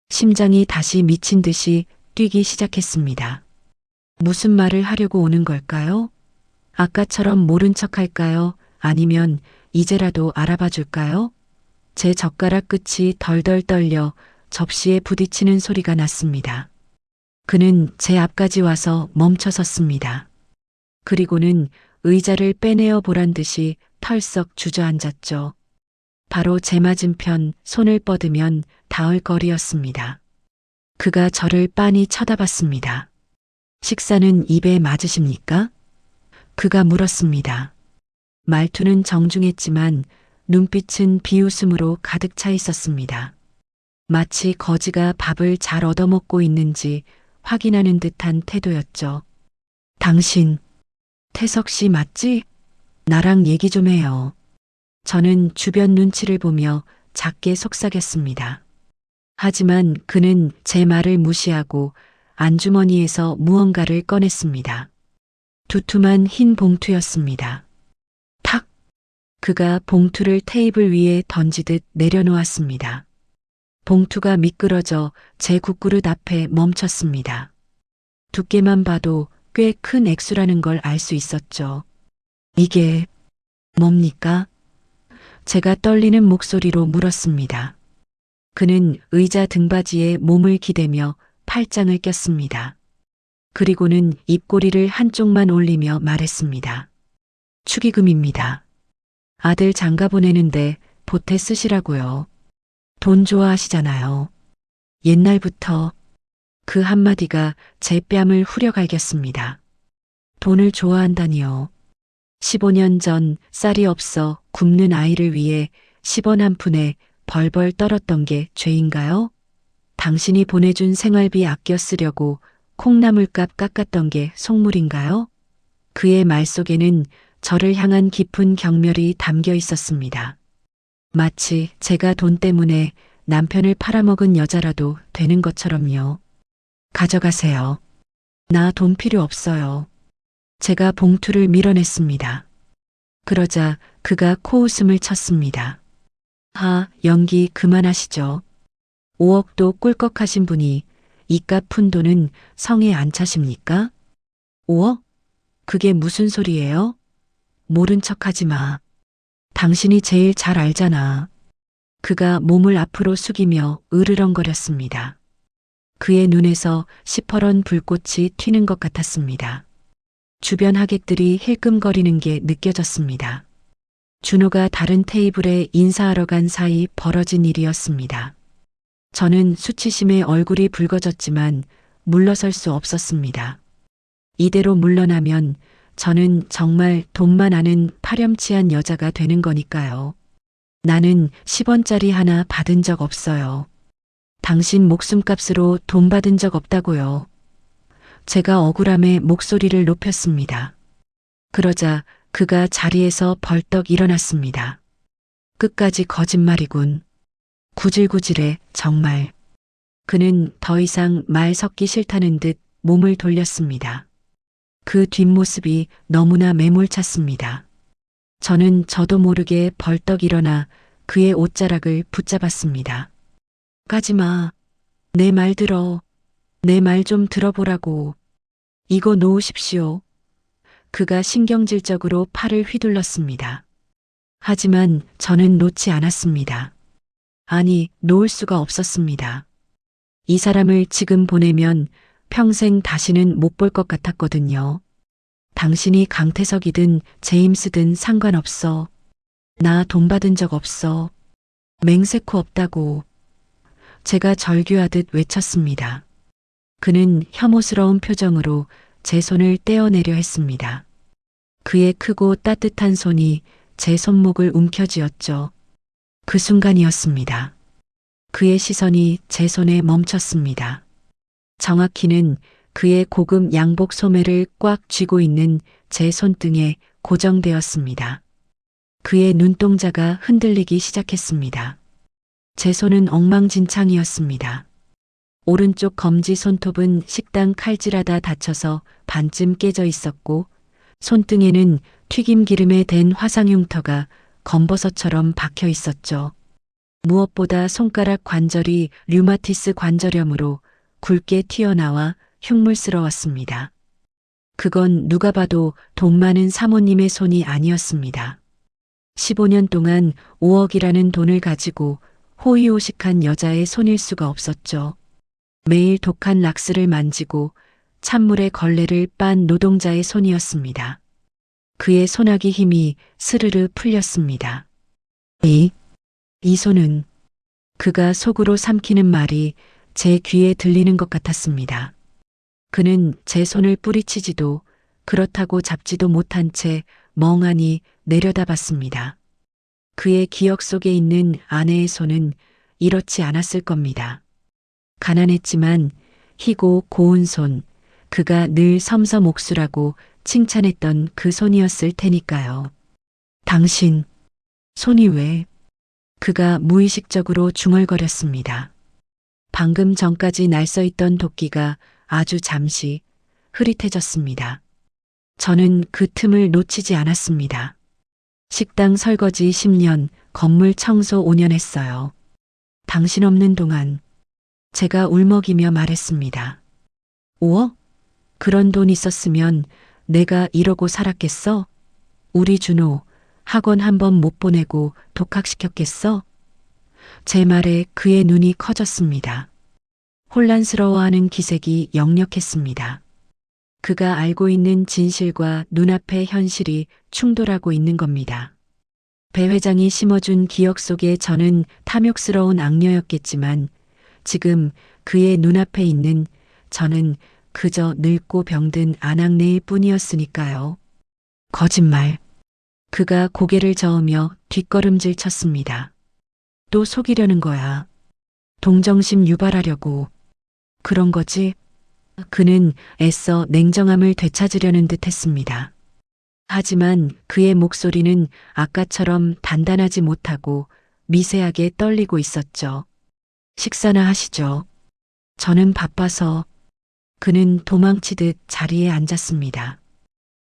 심장이 다시 미친 듯이 뛰기 시작했습니다. 무슨 말을 하려고 오는 걸까요? 아까처럼 모른 척 할까요? 아니면 이제라도 알아봐 줄까요? 제 젓가락 끝이 덜덜 떨려 접시에 부딪히는 소리가 났습니다. 그는 제 앞까지 와서 멈춰 섰습니다. 그리고는 의자를 빼내어 보란 듯이 털썩 주저앉았죠. 바로 제 맞은편 손을 뻗으면 닿을 거리였습니다. 그가 저를 빤히 쳐다봤습니다. 식사는 입에 맞으십니까? 그가 물었습니다. 말투는 정중했지만 눈빛은 비웃음으로 가득 차 있었습니다. 마치 거지가 밥을 잘 얻어먹고 있는지 확인하는 듯한 태도였죠. 당신, 태석 씨 맞지? 나랑 얘기 좀 해요. 저는 주변 눈치를 보며 작게 속삭였습니다. 하지만 그는 제 말을 무시하고 안주머니에서 무언가를 꺼냈습니다. 두툼한 흰 봉투였습니다. 탁! 그가 봉투를 테이블 위에 던지듯 내려놓았습니다. 봉투가 미끄러져 제 국그릇 앞에 멈췄습니다. 두께만 봐도 꽤 큰 액수라는 걸 알 수 있었죠. 이게 뭡니까? 제가 떨리는 목소리로 물었습니다. 그는 의자 등받이에 몸을 기대며 팔짱을 꼈습니다. 그리고는 입꼬리를 한쪽만 올리며 말했습니다. 축의금입니다. 아들 장가 보내는데 보태 쓰시라고요. 돈 좋아하시잖아요. 옛날부터 그 한마디가 제 뺨을 후려갈겼습니다. 돈을 좋아한다니요. 15년 전 쌀이 없어 굶는 아이를 위해 10원 한 푼에 벌벌 떨었던 게 죄인가요? 당신이 보내준 생활비 아껴 쓰려고 콩나물값 깎았던 게 속물인가요? 그의 말 속에는 저를 향한 깊은 경멸이 담겨 있었습니다. 마치 제가 돈 때문에 남편을 팔아먹은 여자라도 되는 것처럼요. 가져가세요. 나 돈 필요 없어요. 제가 봉투를 밀어냈습니다. 그러자 그가 코웃음을 쳤습니다. 연기 그만하시죠. 5억도 꿀꺽하신 분이 이깟 푼 돈은 성에 안 차십니까? 5억? 그게 무슨 소리예요? 모른 척하지 마. 당신이 제일 잘 알잖아. 그가 몸을 앞으로 숙이며 으르렁거렸습니다. 그의 눈에서 시퍼런 불꽃이 튀는 것 같았습니다. 주변 하객들이 힐끔거리는 게 느껴졌습니다. 준호가 다른 테이블에 인사하러 간 사이 벌어진 일이었습니다. 저는 수치심에 얼굴이 붉어졌지만 물러설 수 없었습니다. 이대로 물러나면 저는 정말 돈만 아는 파렴치한 여자가 되는 거니까요. 나는 10원짜리 하나 받은 적 없어요. 당신 목숨값으로 돈 받은 적 없다고요. 제가 억울함에 목소리를 높였습니다. 그러자 그가 자리에서 벌떡 일어났습니다. 끝까지 거짓말이군. 구질구질해, 정말. 그는 더 이상 말 섞기 싫다는 듯 몸을 돌렸습니다. 그 뒷모습이 너무나 매몰찼습니다. 저도 모르게 벌떡 일어나 그의 옷자락을 붙잡았습니다. 가지마. 내 말 들어. 내 말 좀 들어보라고. 이거 놓으십시오. 그가 신경질적으로 팔을 휘둘렀습니다. 하지만 저는 놓지 않았습니다. 아니, 놓을 수가 없었습니다. 이 사람을 지금 보내면 평생 다시는 못 볼 것 같았거든요. 당신이 강태석이든 제임스든 상관없어. 나 돈 받은 적 없어. 맹세코 없다고. 제가 절규하듯 외쳤습니다. 그는 혐오스러운 표정으로 제 손을 떼어내려 했습니다. 그의 크고 따뜻한 손이 제 손목을 움켜쥐었죠. 그 순간이었습니다. 그의 시선이 제 손에 멈췄습니다. 정확히는 그의 고급 양복 소매를 꽉 쥐고 있는 제 손등에 고정되었습니다. 그의 눈동자가 흔들리기 시작했습니다. 제 손은 엉망진창이었습니다. 오른쪽 검지 손톱은 식당 칼질하다 다쳐서 반쯤 깨져 있었고 손등에는 튀김 기름에 댄 화상 흉터가 검버섯처럼 박혀 있었죠. 무엇보다 손가락 관절이 류마티스 관절염으로 굵게 튀어나와 흉물스러웠습니다. 그건 누가 봐도 돈 많은 사모님의 손이 아니었습니다. 15년 동안 5억이라는 돈을 가지고 호의호식한 여자의 손일 수가 없었죠. 매일 독한 락스를 만지고 찬물에 걸레를 빤 노동자의 손이었습니다. 그의 소나기 힘이 스르르 풀렸습니다. 이 손은 그가 속으로 삼키는 말이 제 귀에 들리는 것 같았습니다. 그는 제 손을 뿌리치지도 그렇다고 잡지도 못한 채 멍하니 내려다봤습니다. 그의 기억 속에 있는 아내의 손은 이렇지 않았을 겁니다. 가난했지만 희고 고운 손, 그가 늘 섬섬옥수라고 칭찬했던 그 손이었을 테니까요. 당신, 손이 왜? 그가 무의식적으로 중얼거렸습니다. 방금 전까지 날서있던 도끼가 아주 잠시 흐릿해졌습니다. 저는 그 틈을 놓치지 않았습니다. 식당 설거지 10년, 건물 청소 5년 했어요. 당신 없는 동안 제가 울먹이며 말했습니다. 5억? 그런 돈 있었으면 내가 이러고 살았겠어? 우리 준호 학원 한 번 못 보내고 독학시켰겠어? 제 말에 그의 눈이 커졌습니다. 혼란스러워하는 기색이 역력했습니다. 그가 알고 있는 진실과 눈앞의 현실이 충돌하고 있는 겁니다. 배 회장이 심어준 기억 속에 저는 탐욕스러운 악녀였겠지만 지금 그의 눈앞에 있는 저는 그저 늙고 병든 아낙네일 뿐이었으니까요. 거짓말. 그가 고개를 저으며 뒷걸음질 쳤습니다. 또 속이려는 거야. 동정심 유발하려고. 그런 거지? 그는 애써 냉정함을 되찾으려는 듯 했습니다. 하지만 그의 목소리는 아까처럼 단단하지 못하고 미세하게 떨리고 있었죠. 식사나 하시죠. 저는 바빠서. 그는 도망치듯 자리에 앉았습니다.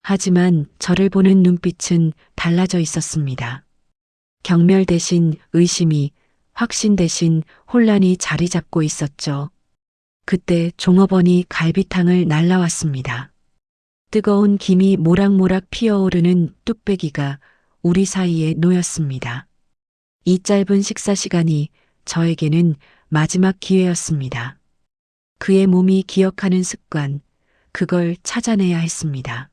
하지만 저를 보는 눈빛은 달라져 있었습니다. 경멸 대신 의심이, 확신 대신 혼란이 자리 잡고 있었죠. 그때 종업원이 갈비탕을 날라왔습니다. 뜨거운 김이 모락모락 피어오르는 뚝배기가 우리 사이에 놓였습니다. 이 짧은 식사 시간이 저에게는 마지막 기회였습니다. 그의 몸이 기억하는 습관, 그걸 찾아내야 했습니다.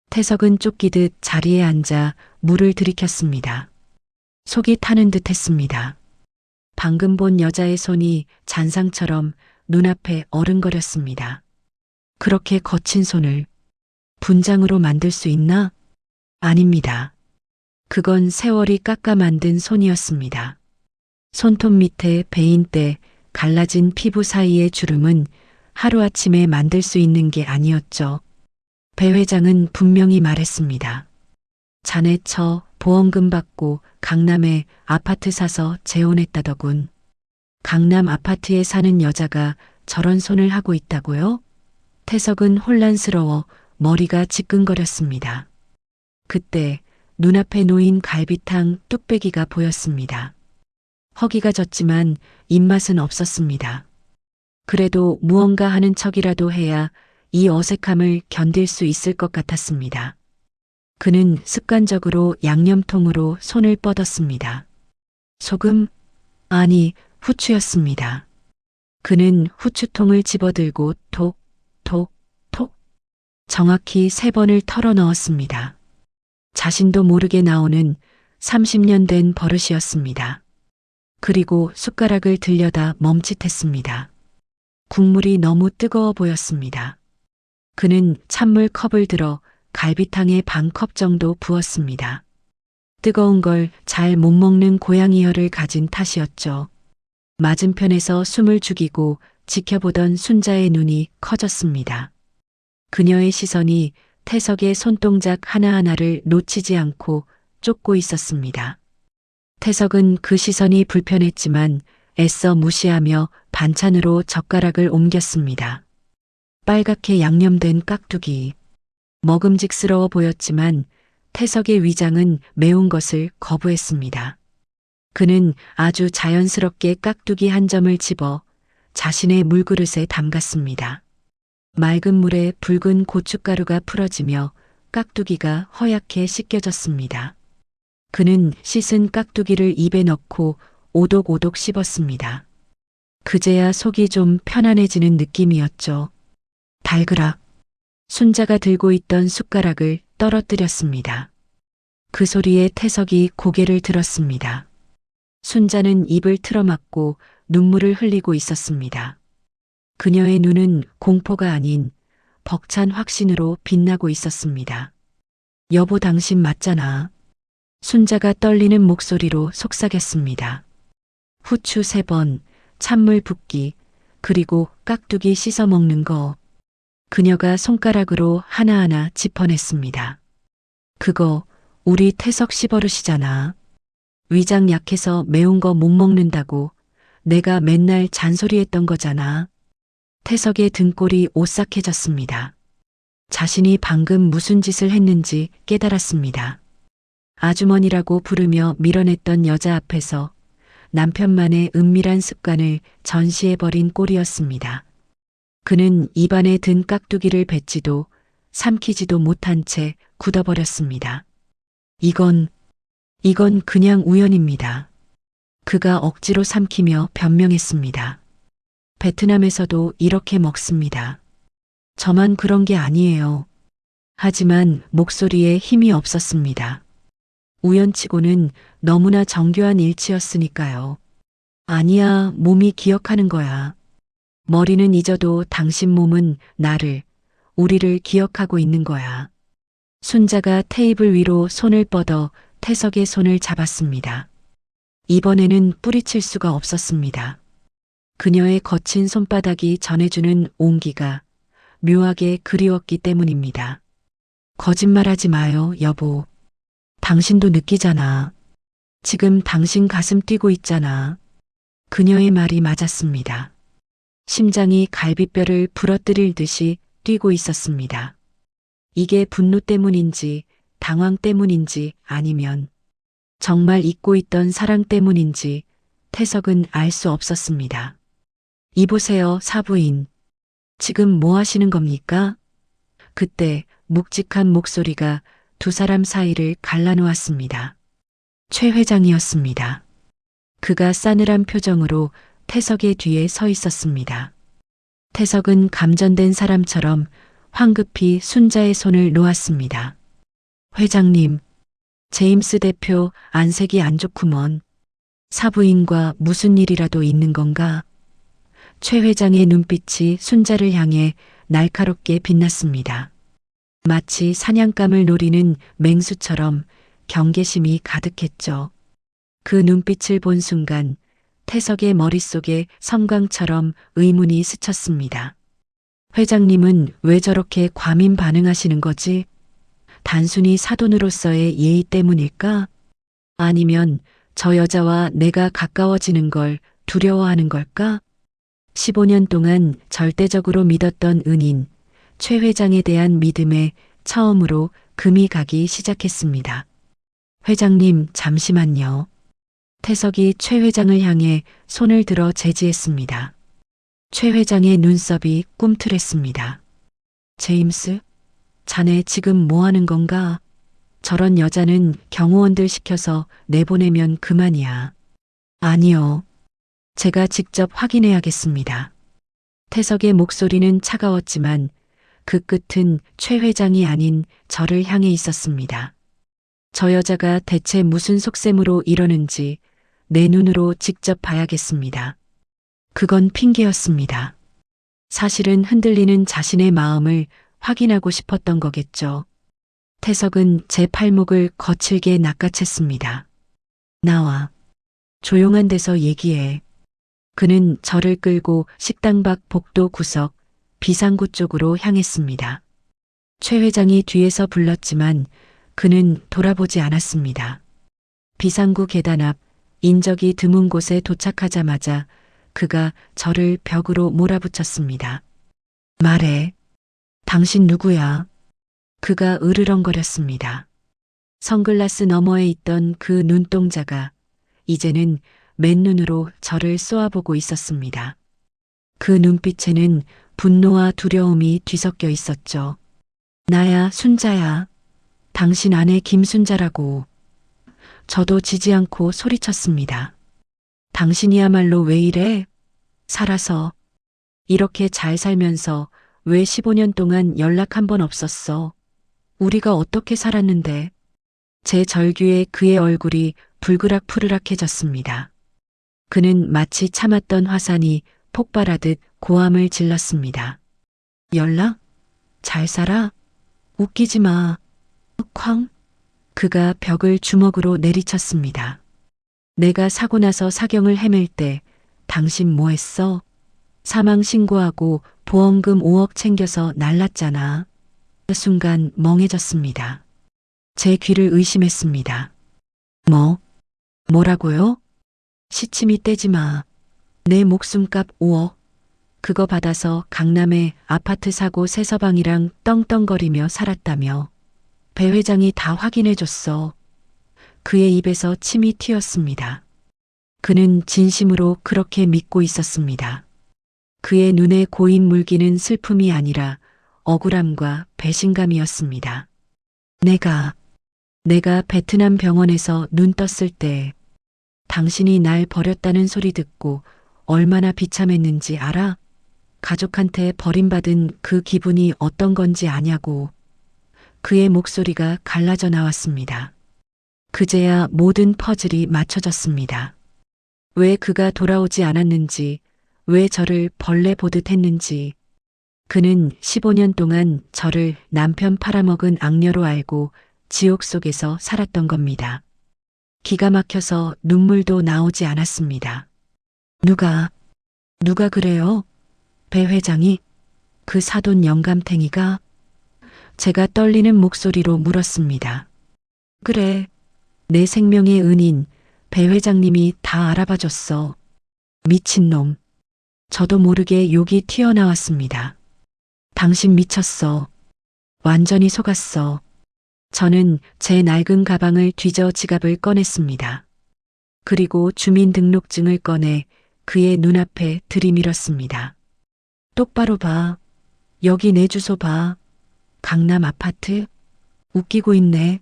태석은 쫓기듯 자리에 앉아 물을 들이켰습니다. 속이 타는 듯 했습니다. 방금 본 여자의 손이 잔상처럼 눈앞에 어른거렸습니다. 그렇게 거친 손을 분장으로 만들 수 있나? 아닙니다. 그건 세월이 깎아 만든 손이었습니다. 손톱 밑에 베인때 갈라진 피부 사이의 주름은 하루아침에 만들 수 있는 게 아니었죠. 배 회장은 분명히 말했습니다. 자네 처 보험금 받고 강남에 아파트 사서 재혼했다더군. 강남 아파트에 사는 여자가 저런 손을 하고 있다고요? 태석은 혼란스러워 머리가 지끈거렸습니다. 그때 눈앞에 놓인 갈비탕 뚝배기가 보였습니다. 허기가 졌지만 입맛은 없었습니다. 그래도 무언가 하는 척이라도 해야 이 어색함을 견딜 수 있을 것 같았습니다. 그는 습관적으로 양념통으로 손을 뻗었습니다. 소금? 아니, 후추였습니다. 그는 후추통을 집어들고 톡, 톡, 톡 정확히 3번을 털어 넣었습니다. 자신도 모르게 나오는 30년 된 버릇이었습니다. 그리고 숟가락을 들여다 멈칫했습니다. 국물이 너무 뜨거워 보였습니다. 그는 찬물 컵을 들어 갈비탕에 반 컵 정도 부었습니다. 뜨거운 걸 잘 못 먹는 고양이 혀를 가진 탓이었죠. 맞은편에서 숨을 죽이고 지켜보던 순자의 눈이 커졌습니다. 그녀의 시선이 태석의 손동작 하나하나를 놓치지 않고 쫓고 있었습니다. 태석은 그 시선이 불편했지만 애써 무시하며 반찬으로 젓가락을 옮겼습니다. 빨갛게 양념된 깍두기. 먹음직스러워 보였지만 태석의 위장은 매운 것을 거부했습니다. 그는 아주 자연스럽게 깍두기 한 점을 집어 자신의 물그릇에 담갔습니다. 맑은 물에 붉은 고춧가루가 풀어지며 깍두기가 허옇게 씻겨졌습니다. 그는 씻은 깍두기를 입에 넣고 오독오독 씹었습니다. 그제야 속이 좀 편안해지는 느낌이었죠. 달그락. 순자가 들고 있던 숟가락을 떨어뜨렸습니다. 그 소리에 태석이 고개를 들었습니다. 순자는 입을 틀어막고 눈물을 흘리고 있었습니다. 그녀의 눈은 공포가 아닌 벅찬 확신으로 빛나고 있었습니다. 여보, 당신 맞잖아. 순자가 떨리는 목소리로 속삭였습니다. 후추 3번, 찬물 붓기, 그리고 깍두기 씻어 먹는 거. 그녀가 손가락으로 하나하나 짚어냈습니다. 그거 우리 태석 씨 버릇이잖아. 위장 약해서 매운 거 못 먹는다고 내가 맨날 잔소리했던 거잖아. 태석의 등골이 오싹해졌습니다. 자신이 방금 무슨 짓을 했는지 깨달았습니다. 아주머니라고 부르며 밀어냈던 여자 앞에서 남편만의 은밀한 습관을 전시해버린 꼴이었습니다. 그는 입안에 든 깍두기를 뱉지도 삼키지도 못한 채 굳어버렸습니다. 이건 그냥 우연입니다. 그가 억지로 삼키며 변명했습니다. 베트남에서도 이렇게 먹습니다. 저만 그런 게 아니에요. 하지만 목소리에 힘이 없었습니다. 우연치고는 너무나 정교한 일치였으니까요. 아니야, 몸이 기억하는 거야. 머리는 잊어도 당신 몸은 우리를 기억하고 있는 거야. 순자가 테이블 위로 손을 뻗어 태석의 손을 잡았습니다. 이번에는 뿌리칠 수가 없었습니다. 그녀의 거친 손바닥이 전해주는 온기가 묘하게 그리웠기 때문입니다. 거짓말하지 마요, 여보. 당신도 느끼잖아. 지금 당신 가슴 뛰고 있잖아. 그녀의 말이 맞았습니다. 심장이 갈비뼈를 부러뜨릴 듯이 뛰고 있었습니다. 이게 분노 때문인지 당황 때문인지 아니면 정말 잊고 있던 사랑 때문인지 태석은 알 수 없었습니다. 이보세요, 사부인. 지금 뭐 하시는 겁니까? 그때 묵직한 목소리가 두 사람 사이를 갈라놓았습니다. 최 회장이었습니다. 그가 싸늘한 표정으로 태석의 뒤에 서 있었습니다. 태석은 감전된 사람처럼 황급히 순자의 손을 놓았습니다. 회장님, 제임스 대표 안색이 안 좋구먼. 사부인과 무슨 일이라도 있는 건가? 최 회장의 눈빛이 순자를 향해 날카롭게 빛났습니다. 마치 사냥감을 노리는 맹수처럼 경계심이 가득했죠. 그 눈빛을 본 순간 태석의 머릿속에 섬광처럼 의문이 스쳤습니다. 회장님은 왜 저렇게 과민 반응하시는 거지? 단순히 사돈으로서의 예의 때문일까? 아니면 저 여자와 내가 가까워지는 걸 두려워하는 걸까? 15년 동안 절대적으로 믿었던 은인, 최 회장에 대한 믿음에 처음으로 금이 가기 시작했습니다. 회장님, 잠시만요. 태석이 최 회장을 향해 손을 들어 제지했습니다. 최 회장의 눈썹이 꿈틀했습니다. 제임스, 자네 지금 뭐 하는 건가? 저런 여자는 경호원들 시켜서 내보내면 그만이야. 아니요. 제가 직접 확인해야겠습니다. 태석의 목소리는 차가웠지만 그 끝은 최 회장이 아닌 저를 향해 있었습니다. 저 여자가 대체 무슨 속셈으로 이러는지 내 눈으로 직접 봐야겠습니다. 그건 핑계였습니다. 사실은 흔들리는 자신의 마음을 확인하고 싶었던 거겠죠. 태석은 제 팔목을 거칠게 낚아챘습니다. 나와. 조용한 데서 얘기해. 그는 저를 끌고 식당 밖 복도 구석 비상구 쪽으로 향했습니다. 최 회장이 뒤에서 불렀지만 그는 돌아보지 않았습니다. 비상구 계단 앞 인적이 드문 곳에 도착하자마자 그가 저를 벽으로 몰아붙였습니다. 말해. 당신 누구야? 그가 으르렁거렸습니다. 선글라스 너머에 있던 그 눈동자가 이제는 맨눈으로 저를 쏘아보고 있었습니다. 그 눈빛에는 분노와 두려움이 뒤섞여 있었죠. 나야, 순자야. 당신 아내 김순자라고. 저도 지지 않고 소리쳤습니다. 당신이야말로 왜 이래? 살아서. 이렇게 잘 살면서 왜 15년 동안 연락 한 번 없었어? 우리가 어떻게 살았는데? 제 절규에 그의 얼굴이 불그락푸르락해졌습니다. 그는 마치 참았던 화산이 폭발하듯 고함을 질렀습니다. 연락? 잘 살아? 웃기지 마. 쾅. 그가 벽을 주먹으로 내리쳤습니다. 내가 사고 나서 사경을 헤맬 때 당신 뭐 했어? 사망 신고하고 보험금 5억 챙겨서 날랐잖아. 그 순간 멍해졌습니다. 제 귀를 의심했습니다. 뭐라고요? 시침이 떼지 마. 내 목숨값 5억. 그거 받아서 강남에 아파트 사고 새 서방이랑 떵떵거리며 살았다며. 배 회장이 다 확인해줬어. 그의 입에서 침이 튀었습니다. 그는 진심으로 그렇게 믿고 있었습니다. 그의 눈에 고인 물기는 슬픔이 아니라 억울함과 배신감이었습니다. 내가 베트남 병원에서 눈 떴을 때 당신이 날 버렸다는 소리 듣고 얼마나 비참했는지 알아? 가족한테 버림받은 그 기분이 어떤 건지 아냐고. 그의 목소리가 갈라져 나왔습니다. 그제야 모든 퍼즐이 맞춰졌습니다. 왜 그가 돌아오지 않았는지, 왜 저를 벌레 보듯 했는지. 그는 15년 동안 저를 남편 팔아먹은 악녀로 알고 지옥 속에서 살았던 겁니다. 기가 막혀서 눈물도 나오지 않았습니다. 누가 그래요? 배 회장이? 그 사돈 영감탱이가? 제가 떨리는 목소리로 물었습니다. 그래. 내 생명의 은인, 배 회장님이 다 알아봐줬어. 미친놈. 저도 모르게 욕이 튀어나왔습니다. 당신 미쳤어. 완전히 속았어. 저는 제 낡은 가방을 뒤져 지갑을 꺼냈습니다. 그리고 주민등록증을 꺼내 그의 눈앞에 들이밀었습니다. 똑바로 봐. 여기 내 주소 봐. 강남 아파트? 웃기고 있네.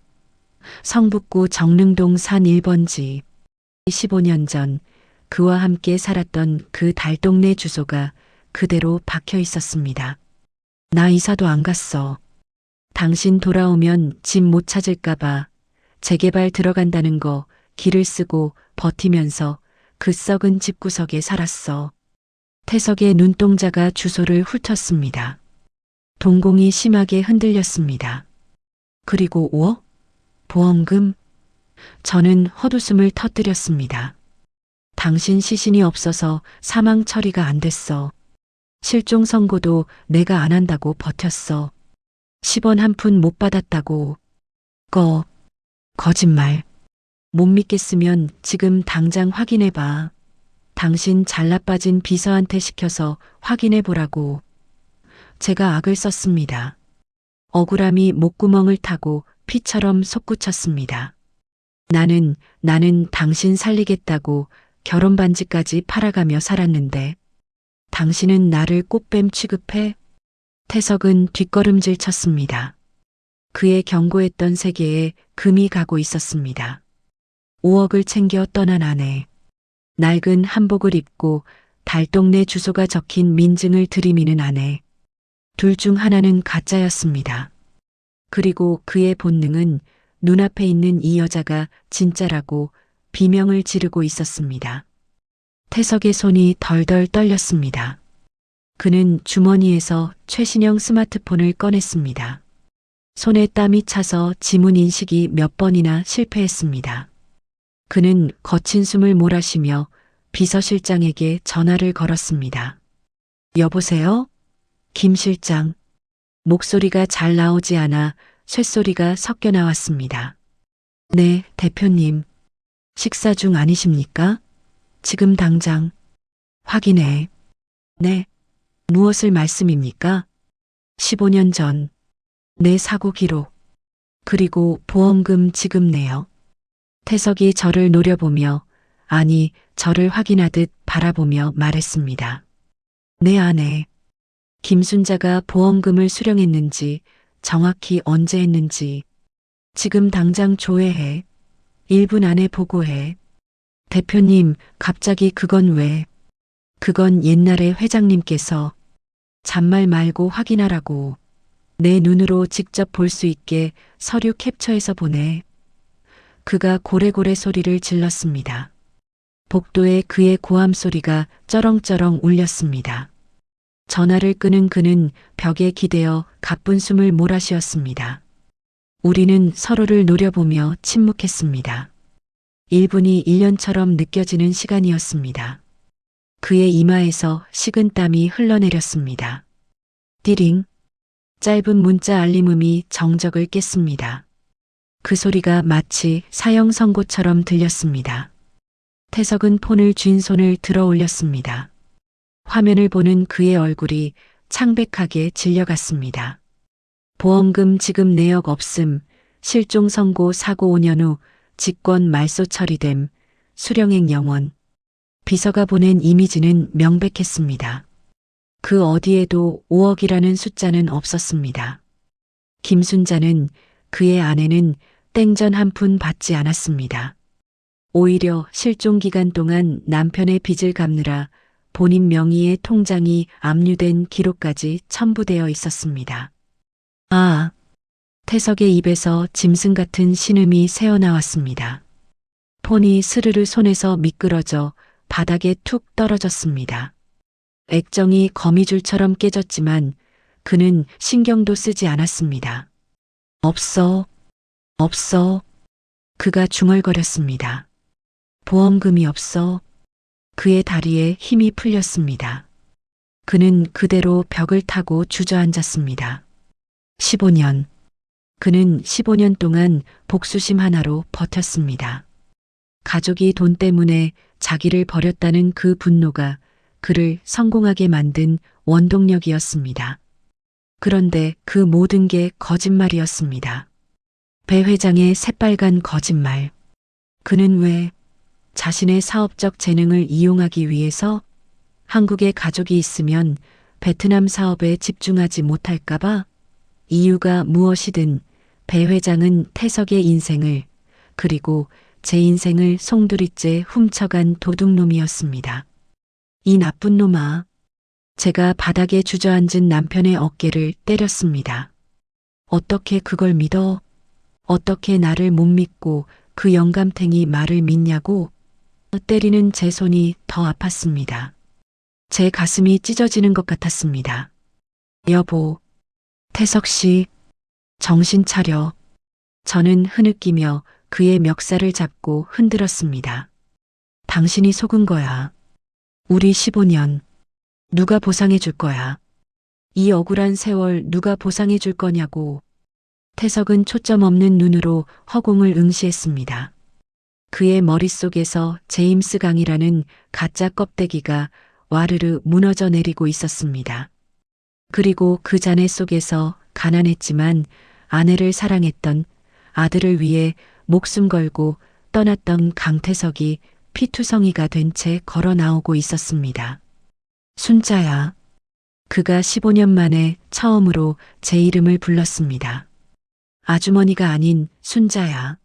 성북구 정릉동 산 1번지. 15년 전 그와 함께 살았던 그 달동네 주소가 그대로 박혀 있었습니다. 나 이사도 안 갔어. 당신 돌아오면 집 못 찾을까봐 재개발 들어간다는 거 길을 쓰고 버티면서 그 썩은 집구석에 살았어. 태석의 눈동자가 주소를 훑었습니다. 동공이 심하게 흔들렸습니다. 그리고 5억? 보험금? 저는 헛웃음을 터뜨렸습니다. 당신 시신이 없어서 사망 처리가 안 됐어. 실종 선고도 내가 안 한다고 버텼어. 10원 한 푼 못 받았다고. 거짓말. 못 믿겠으면 지금 당장 확인해봐. 당신 잘나빠진 비서한테 시켜서 확인해보라고. 제가 악을 썼습니다. 억울함이 목구멍을 타고 피처럼 솟구쳤습니다. 나는 당신 살리겠다고 결혼 반지까지 팔아가며 살았는데 당신은 나를 꽃뱀 취급해? 태석은 뒷걸음질 쳤습니다. 그의 경고했던 세계에 금이 가고 있었습니다. 5억을 챙겨 떠난 아내. 낡은 한복을 입고 달동네 주소가 적힌 민증을 들이미는 아내. 둘 중 하나는 가짜였습니다. 그리고 그의 본능은 눈앞에 있는 이 여자가 진짜라고 비명을 지르고 있었습니다. 태석의 손이 덜덜 떨렸습니다. 그는 주머니에서 최신형 스마트폰을 꺼냈습니다. 손에 땀이 차서 지문 인식이 몇 번이나 실패했습니다. 그는 거친 숨을 몰아쉬며 비서실장에게 전화를 걸었습니다. 여보세요? 김 실장. 목소리가 잘 나오지 않아 쇳소리가 섞여 나왔습니다. 네, 대표님. 식사 중 아니십니까? 지금 당장. 확인해. 네. 무엇을 말씀입니까? 15년 전. 내 사고 기록. 그리고 보험금 지급 내역. 태석이 저를 노려보며, 아니, 저를 확인하듯 바라보며 말했습니다. 내 아내. 김순자가 보험금을 수령했는지, 정확히 언제 했는지, 지금 당장 조회해. 1분 안에 보고해. 대표님, 갑자기 그건 왜? 그건 옛날에 회장님께서 잔말 말고 확인하라고. 내 눈으로 직접 볼 수 있게 서류 캡처해서 보내. 그가 고래고래 소리를 질렀습니다. 복도에 그의 고함 소리가 쩌렁쩌렁 울렸습니다. 전화를 끄는 그는 벽에 기대어 가쁜 숨을 몰아쉬었습니다. 우리는 서로를 노려보며 침묵했습니다. 1분이 1년처럼 느껴지는 시간이었습니다. 그의 이마에서 식은 땀이 흘러내렸습니다. 띠링. 짧은 문자 알림음이 정적을 깼습니다. 그 소리가 마치 사형 선고처럼 들렸습니다. 태석은 폰을 쥔 손을 들어 올렸습니다. 화면을 보는 그의 얼굴이 창백하게 질려갔습니다. 보험금 지급 내역 없음, 실종 선고 사고 5년 후 직권 말소 처리됨, 수령액 0원. 비서가 보낸 이미지는 명백했습니다. 그 어디에도 5억이라는 숫자는 없었습니다. 김순자는, 그의 아내는 땡전 한 푼 받지 않았습니다. 오히려 실종 기간 동안 남편의 빚을 갚느라 본인 명의의 통장이 압류된 기록까지 첨부되어 있었습니다. 아, 태석의 입에서 짐승 같은 신음이 새어나왔습니다. 폰이 스르르 손에서 미끄러져 바닥에 툭 떨어졌습니다. 액정이 거미줄처럼 깨졌지만 그는 신경도 쓰지 않았습니다. 없어. 그가 중얼거렸습니다. 보험금이 없어. 그의 다리에 힘이 풀렸습니다. 그는 그대로 벽을 타고 주저앉았습니다. 15년. 그는 15년 동안 복수심 하나로 버텼습니다. 가족이 돈 때문에 자기를 버렸다는 그 분노가 그를 성공하게 만든 원동력이었습니다. 그런데 그 모든 게 거짓말이었습니다. 배 회장의 새빨간 거짓말. 그는 왜 자신의 사업적 재능을 이용하기 위해서 한국에 가족이 있으면 베트남 사업에 집중하지 못할까봐? 이유가 무엇이든 배 회장은 태석의 인생을, 그리고 제 인생을 송두리째 훔쳐간 도둑놈이었습니다. 이 나쁜 놈아. 제가 바닥에 주저앉은 남편의 어깨를 때렸습니다. 어떻게 그걸 믿어? 어떻게 나를 못 믿고 그 영감탱이 말을 믿냐고? 때리는 제 손이 더 아팠습니다. 제 가슴이 찢어지는 것 같았습니다. 여보, 태석 씨, 정신 차려. 저는 흐느끼며 그의 멱살을 잡고 흔들었습니다. 당신이 속은 거야. 우리 15년. 누가 보상해 줄 거야? 이 억울한 세월 누가 보상해 줄 거냐고. 태석은 초점 없는 눈으로 허공을 응시했습니다. 그의 머릿속에서 제임스 강이라는 가짜 껍데기가 와르르 무너져 내리고 있었습니다. 그리고 그 잔해 속에서 가난했지만 아내를 사랑했던 아들을 위해 목숨 걸고 떠났던 강태석이 피투성이가 된 채 걸어 나오고 있었습니다. 순자야. 그가 15년 만에 처음으로 제 이름을 불렀습니다. 아주머니가 아닌 순자야.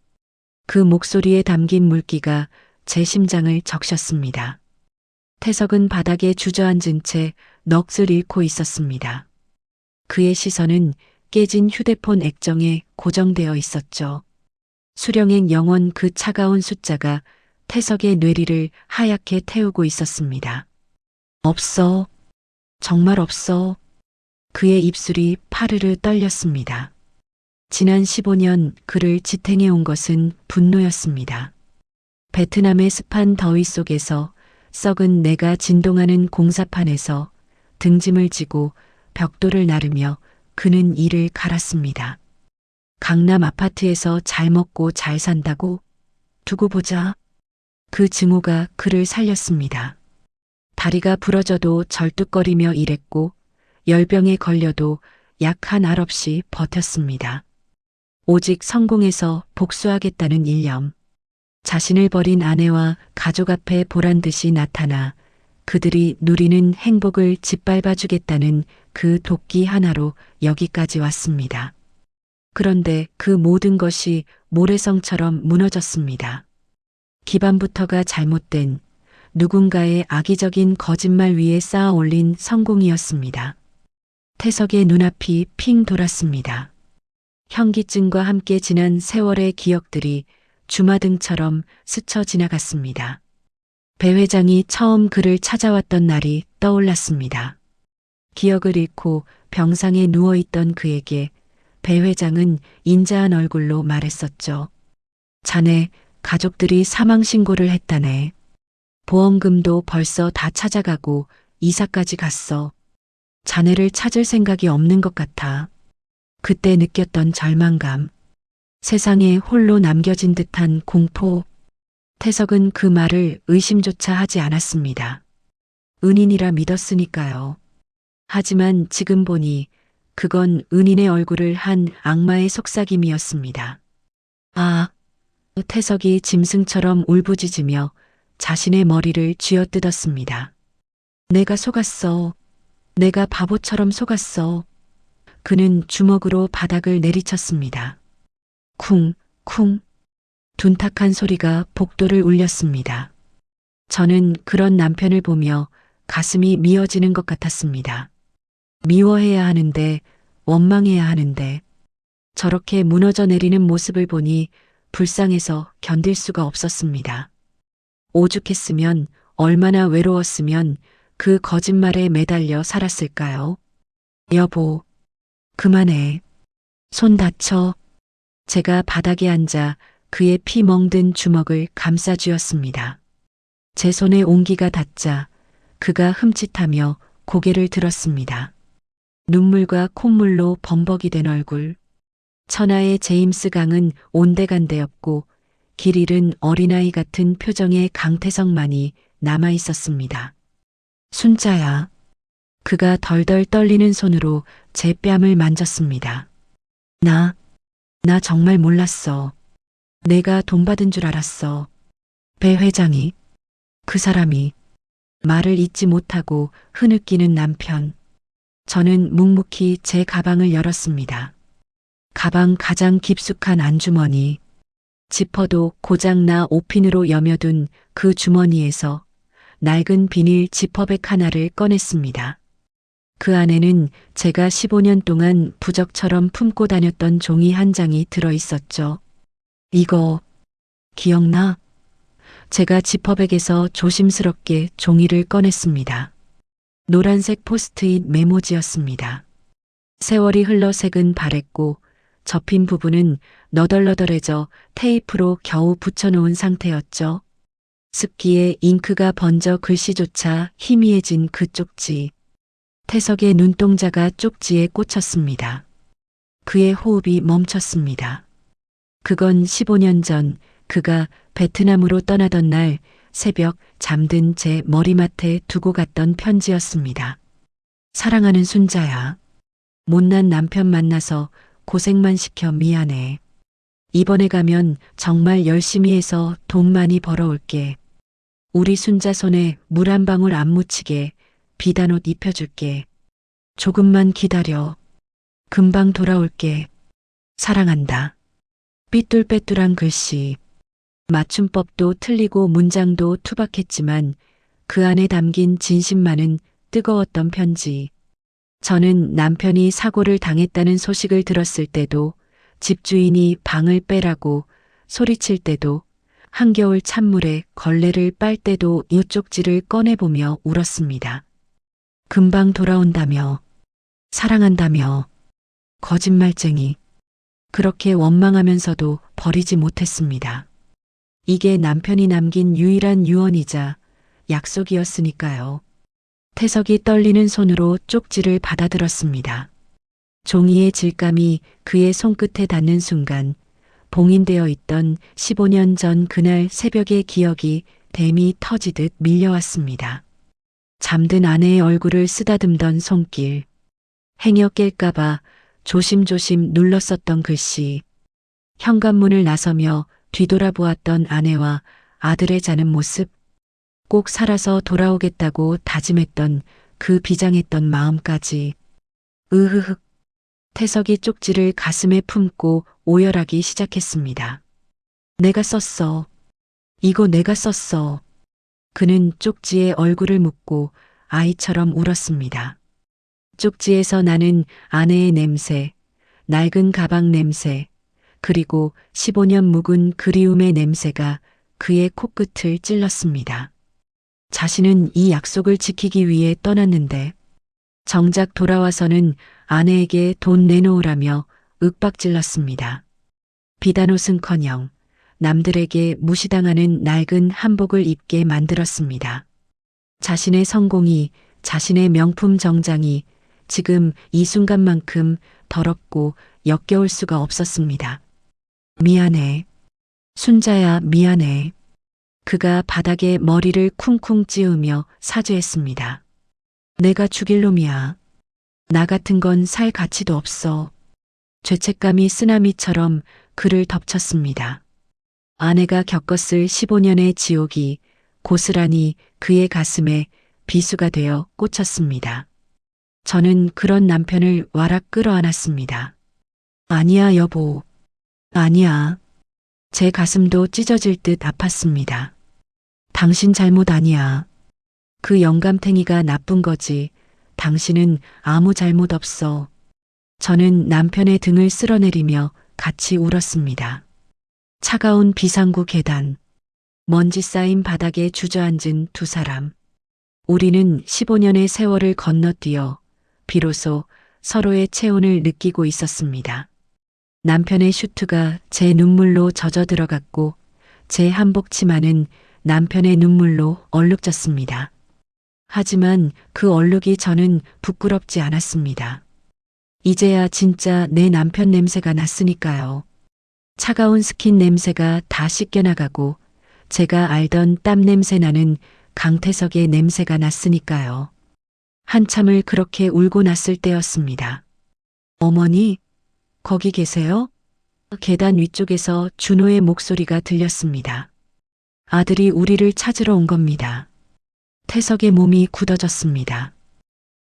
그 목소리에 담긴 물기가 제 심장을 적셨습니다. 태석은 바닥에 주저앉은 채 넋을 잃고 있었습니다. 그의 시선은 깨진 휴대폰 액정에 고정되어 있었죠. 수령행 0원 그 차가운 숫자가 태석의 뇌리를 하얗게 태우고 있었습니다. 없어. 정말 없어. 그의 입술이 파르르 떨렸습니다. 지난 15년 그를 지탱해 온 것은 분노였습니다. 베트남의 습한 더위 속에서 썩은 내가 진동하는 공사판에서 등짐을 지고 벽돌을 나르며 그는 이를 갈았습니다. 강남 아파트에서 잘 먹고 잘 산다고? 두고 보자. 그 증오가 그를 살렸습니다. 다리가 부러져도 절뚝거리며 일했고 열병에 걸려도 약 한 알 없이 버텼습니다. 오직 성공해서 복수하겠다는 일념. 자신을 버린 아내와 가족 앞에 보란듯이 나타나 그들이 누리는 행복을 짓밟아주겠다는 그 도끼 하나로 여기까지 왔습니다. 그런데 그 모든 것이 모래성처럼 무너졌습니다. 기반부터가 잘못된 누군가의 악의적인 거짓말 위에 쌓아 올린 성공이었습니다. 태석의 눈앞이 핑 돌았습니다. 현기증과 함께 지난 세월의 기억들이 주마등처럼 스쳐 지나갔습니다. 배 회장이 처음 그를 찾아왔던 날이 떠올랐습니다. 기억을 잃고 병상에 누워있던 그에게 배 회장은 인자한 얼굴로 말했었죠. 자네 가족들이 사망신고를 했다네. 보험금도 벌써 다 찾아가고 이사까지 갔어. 자네를 찾을 생각이 없는 것 같아. 그때 느꼈던 절망감. 세상에 홀로 남겨진 듯한 공포. 태석은 그 말을 의심조차 하지 않았습니다. 은인이라 믿었으니까요. 하지만 지금 보니 그건 은인의 얼굴을 한 악마의 속삭임이었습니다. 아, 태석이 짐승처럼 울부짖으며 자신의 머리를 쥐어뜯었습니다. 내가 속았어. 내가 바보처럼 속았어. 그는 주먹으로 바닥을 내리쳤습니다. 쿵, 쿵. 둔탁한 소리가 복도를 울렸습니다. 저는 그런 남편을 보며 가슴이 미어지는 것 같았습니다. 미워해야 하는데, 원망해야 하는데, 저렇게 무너져 내리는 모습을 보니 불쌍해서 견딜 수가 없었습니다. 오죽했으면, 얼마나 외로웠으면 그 거짓말에 매달려 살았을까요? 여보, 그만해. 손 다쳐. 제가 바닥에 앉아 그의 피 멍든 주먹을 감싸쥐었습니다. 제 손에 온기가 닿자 그가 흠칫하며 고개를 들었습니다. 눈물과 콧물로 범벅이 된 얼굴. 천하의 제임스 강은 온데간데였고 길 잃은 어린아이 같은 표정의 강태성만이 남아 있었습니다. 순자야. 그가 덜덜 떨리는 손으로 제 뺨을 만졌습니다. 나 정말 몰랐어. 내가 돈 받은 줄 알았어. 배 회장이, 그 사람이, 말을 잇지 못하고 흐느끼는 남편. 저는 묵묵히 제 가방을 열었습니다. 가방 가장 깊숙한 안주머니. 지퍼도 고장나 옷핀으로 여며둔 그 주머니에서 낡은 비닐 지퍼백 하나를 꺼냈습니다. 그 안에는 제가 15년 동안 부적처럼 품고 다녔던 종이 한 장이 들어 있었죠. 이거 기억나? 제가 지퍼백에서 조심스럽게 종이를 꺼냈습니다. 노란색 포스트잇 메모지였습니다. 세월이 흘러 색은 바랬고 접힌 부분은 너덜너덜해져 테이프로 겨우 붙여놓은 상태였죠. 습기에 잉크가 번져 글씨조차 희미해진 그 쪽지. 태석의 눈동자가 쪽지에 꽂혔습니다. 그의 호흡이 멈췄습니다. 그건 15년 전 그가 베트남으로 떠나던 날 새벽 잠든 제 머리맡에 두고 갔던 편지였습니다. 사랑하는 순자야. 못난 남편 만나서 고생만 시켜 미안해. 이번에 가면 정말 열심히 해서 돈 많이 벌어올게. 우리 순자 손에 물 한 방울 안 묻히게 비단옷 입혀줄게. 조금만 기다려. 금방 돌아올게. 사랑한다. 삐뚤빼뚤한 글씨. 맞춤법도 틀리고 문장도 투박했지만 그 안에 담긴 진심만은 뜨거웠던 편지. 저는 남편이 사고를 당했다는 소식을 들었을 때도, 집주인이 방을 빼라고 소리칠 때도, 한겨울 찬물에 걸레를 빨 때도 이 쪽지를 꺼내보며 울었습니다. 금방 돌아온다며, 사랑한다며, 거짓말쟁이. 그렇게 원망하면서도 버리지 못했습니다. 이게 남편이 남긴 유일한 유언이자 약속이었으니까요. 태석이 떨리는 손으로 쪽지를 받아들었습니다. 종이의 질감이 그의 손끝에 닿는 순간 봉인되어 있던 15년 전 그날 새벽의 기억이 댐이 터지듯 밀려왔습니다. 잠든 아내의 얼굴을 쓰다듬던 손길, 행여 깰까봐 조심조심 눌렀었던 글씨, 현관문을 나서며 뒤돌아보았던 아내와 아들의 자는 모습, 꼭 살아서 돌아오겠다고 다짐했던 그 비장했던 마음까지. 으흐흑. 태석이 쪽지를 가슴에 품고 오열하기 시작했습니다. 내가 썼어. 이거 내가 썼어. 그는 쪽지에 얼굴을 묻고 아이처럼 울었습니다. 쪽지에서 나는 아내의 냄새, 낡은 가방 냄새, 그리고 15년 묵은 그리움의 냄새가 그의 코끝을 찔렀습니다. 자신은 이 약속을 지키기 위해 떠났는데 정작 돌아와서는 아내에게 돈 내놓으라며 윽박질렀습니다. 비단옷은커녕 남들에게 무시당하는 낡은 한복을 입게 만들었습니다. 자신의 성공이, 자신의 명품 정장이 지금 이 순간만큼 더럽고 역겨울 수가 없었습니다. 미안해. 순자야, 미안해. 그가 바닥에 머리를 쿵쿵 찌우며 사죄했습니다. 내가 죽일 놈이야. 나 같은 건 살 가치도 없어. 죄책감이 쓰나미처럼 그를 덮쳤습니다. 아내가 겪었을 15년의 지옥이 고스란히 그의 가슴에 비수가 되어 꽂혔습니다. 저는 그런 남편을 와락 끌어안았습니다. 아니야, 여보. 아니야. 제 가슴도 찢어질 듯 아팠습니다. 당신 잘못 아니야. 그 영감탱이가 나쁜 거지. 당신은 아무 잘못 없어. 저는 남편의 등을 쓸어내리며 같이 울었습니다. 차가운 비상구 계단, 먼지 쌓인 바닥에 주저앉은 두 사람. 우리는 15년의 세월을 건너뛰어 비로소 서로의 체온을 느끼고 있었습니다. 남편의 슈트가 제 눈물로 젖어 들어갔고 제 한복 치마는 남편의 눈물로 얼룩졌습니다. 하지만 그 얼룩이 저는 부끄럽지 않았습니다. 이제야 진짜 내 남편 냄새가 났으니까요. 차가운 스킨 냄새가 다 씻겨나가고 제가 알던 땀 냄새 나는 강태석의 냄새가 났으니까요. 한참을 그렇게 울고 났을 때였습니다. 어머니, 거기 계세요? 계단 위쪽에서 준호의 목소리가 들렸습니다. 아들이 우리를 찾으러 온 겁니다. 태석의 몸이 굳어졌습니다.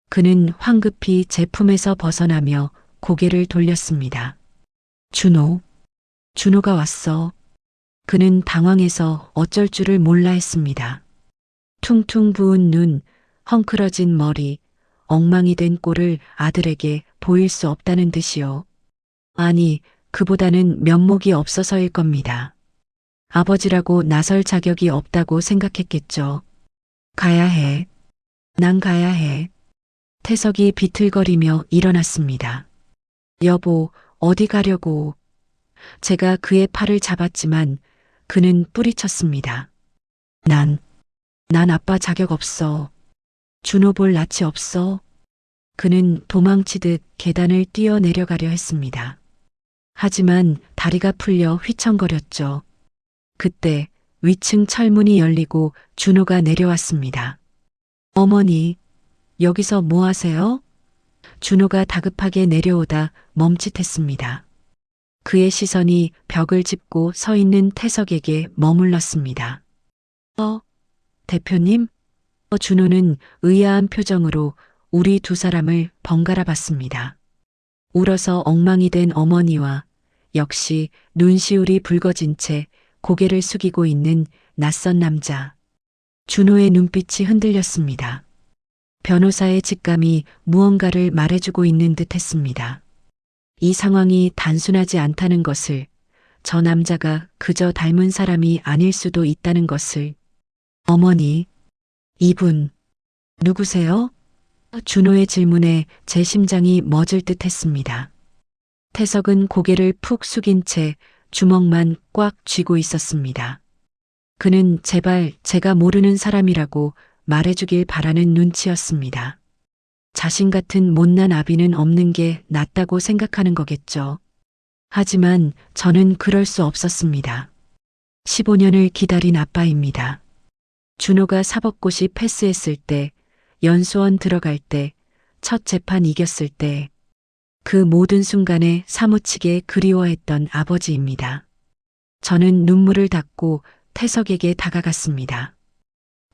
그는 황급히 제 품에서 벗어나며 고개를 돌렸습니다. 준호. 준호가 왔어. 그는 당황해서 어쩔 줄을 몰라 했습니다. 퉁퉁 부은 눈, 헝클어진 머리, 엉망이 된 꼴을 아들에게 보일 수 없다는 듯이요. 아니, 그보다는 면목이 없어서일 겁니다. 아버지라고 나설 자격이 없다고 생각했겠죠. 가야 해. 난 가야 해. 태석이 비틀거리며 일어났습니다. 여보, 어디 가려고. 제가 그의 팔을 잡았지만 그는 뿌리쳤습니다. 난 아빠 자격 없어. 준호 볼 낯이 없어. 그는 도망치듯 계단을 뛰어 내려가려 했습니다. 하지만 다리가 풀려 휘청거렸죠. 그때 위층 철문이 열리고 준호가 내려왔습니다. 어머니, 여기서 뭐 하세요? 준호가 다급하게 내려오다 멈칫했습니다. 그의 시선이 벽을 짚고 서 있는 태석에게 머물렀습니다. 대표님? 준호는 의아한 표정으로 우리 두 사람을 번갈아 봤습니다. 울어서 엉망이 된 어머니와 역시 눈시울이 붉어진 채 고개를 숙이고 있는 낯선 남자. 준호의 눈빛이 흔들렸습니다. 변호사의 직감이 무언가를 말해주고 있는 듯 했습니다. 이 상황이 단순하지 않다는 것을, 저 남자가 그저 닮은 사람이 아닐 수도 있다는 것을. 어머니, 이분, 누구세요? 준호의 질문에 제 심장이 멎을 듯 했습니다. 태석은 고개를 푹 숙인 채 주먹만 꽉 쥐고 있었습니다. 그는 제발 제가 모르는 사람이라고 말해주길 바라는 눈치였습니다. 자신 같은 못난 아비는 없는 게 낫다고 생각하는 거겠죠. 하지만 저는 그럴 수 없었습니다. 15년을 기다린 아빠입니다. 준호가 사법고시 패스했을 때, 연수원 들어갈 때, 첫 재판 이겼을 때, 그 모든 순간에 사무치게 그리워했던 아버지입니다. 저는 눈물을 닦고 태석에게 다가갔습니다.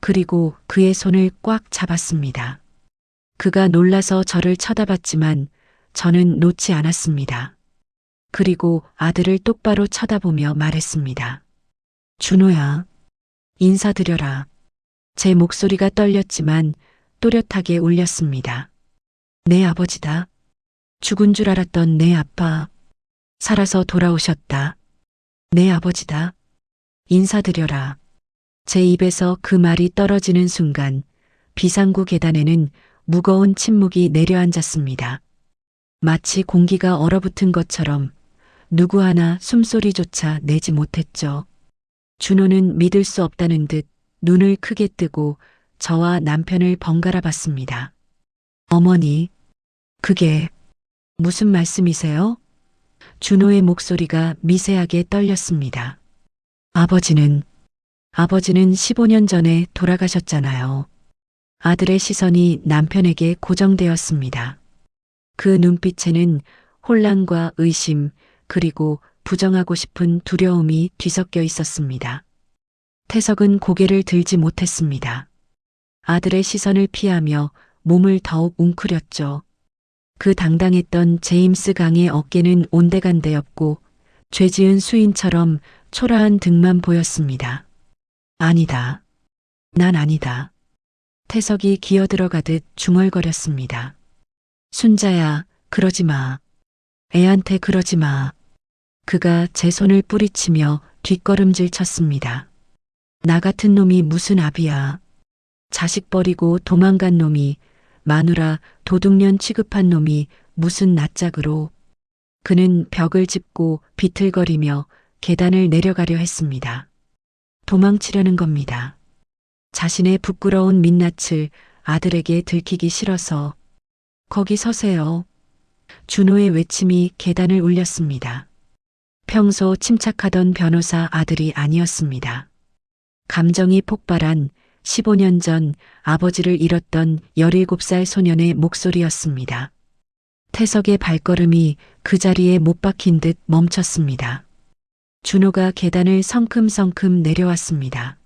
그리고 그의 손을 꽉 잡았습니다. 그가 놀라서 저를 쳐다봤지만 저는 놓지 않았습니다. 그리고 아들을 똑바로 쳐다보며 말했습니다. 준호야, 인사드려라. 제 목소리가 떨렸지만 또렷하게 울렸습니다. 내 아버지다. 죽은 줄 알았던 내 아빠. 살아서 돌아오셨다. 내 아버지다. 인사드려라. 제 입에서 그 말이 떨어지는 순간 비상구 계단에는 무거운 침묵이 내려앉았습니다. 마치 공기가 얼어붙은 것처럼 누구 하나 숨소리조차 내지 못했죠. 준호는 믿을 수 없다는 듯 눈을 크게 뜨고 저와 남편을 번갈아 봤습니다. 어머니, 그게 무슨 말씀이세요? 준호의 목소리가 미세하게 떨렸습니다. 아버지는 15년 전에 돌아가셨잖아요. 아들의 시선이 남편에게 고정되었습니다. 그 눈빛에는 혼란과 의심, 그리고 부정하고 싶은 두려움이 뒤섞여 있었습니다. 태석은 고개를 들지 못했습니다. 아들의 시선을 피하며 몸을 더욱 웅크렸죠. 그 당당했던 제임스 강의 어깨는 온데간데였고 죄지은 수인처럼 초라한 등만 보였습니다. 아니다. 난 아니다. 태석이 기어들어가듯 중얼거렸습니다. 순자야, 그러지 마. 애한테 그러지 마. 그가 제 손을 뿌리치며 뒷걸음질 쳤습니다. 나 같은 놈이 무슨 아비야. 자식 버리고 도망간 놈이, 마누라 도둑년 취급한 놈이 무슨 낯짝으로. 그는 벽을 짚고 비틀거리며 계단을 내려가려 했습니다. 도망치려는 겁니다. 자신의 부끄러운 민낯을 아들에게 들키기 싫어서. 거기 서세요. 준호의 외침이 계단을 울렸습니다. 평소 침착하던 변호사 아들이 아니었습니다. 감정이 폭발한 15년 전 아버지를 잃었던 17살 소년의 목소리였습니다. 태석의 발걸음이 그 자리에 못 박힌 듯 멈췄습니다. 준호가 계단을 성큼성큼 내려왔습니다.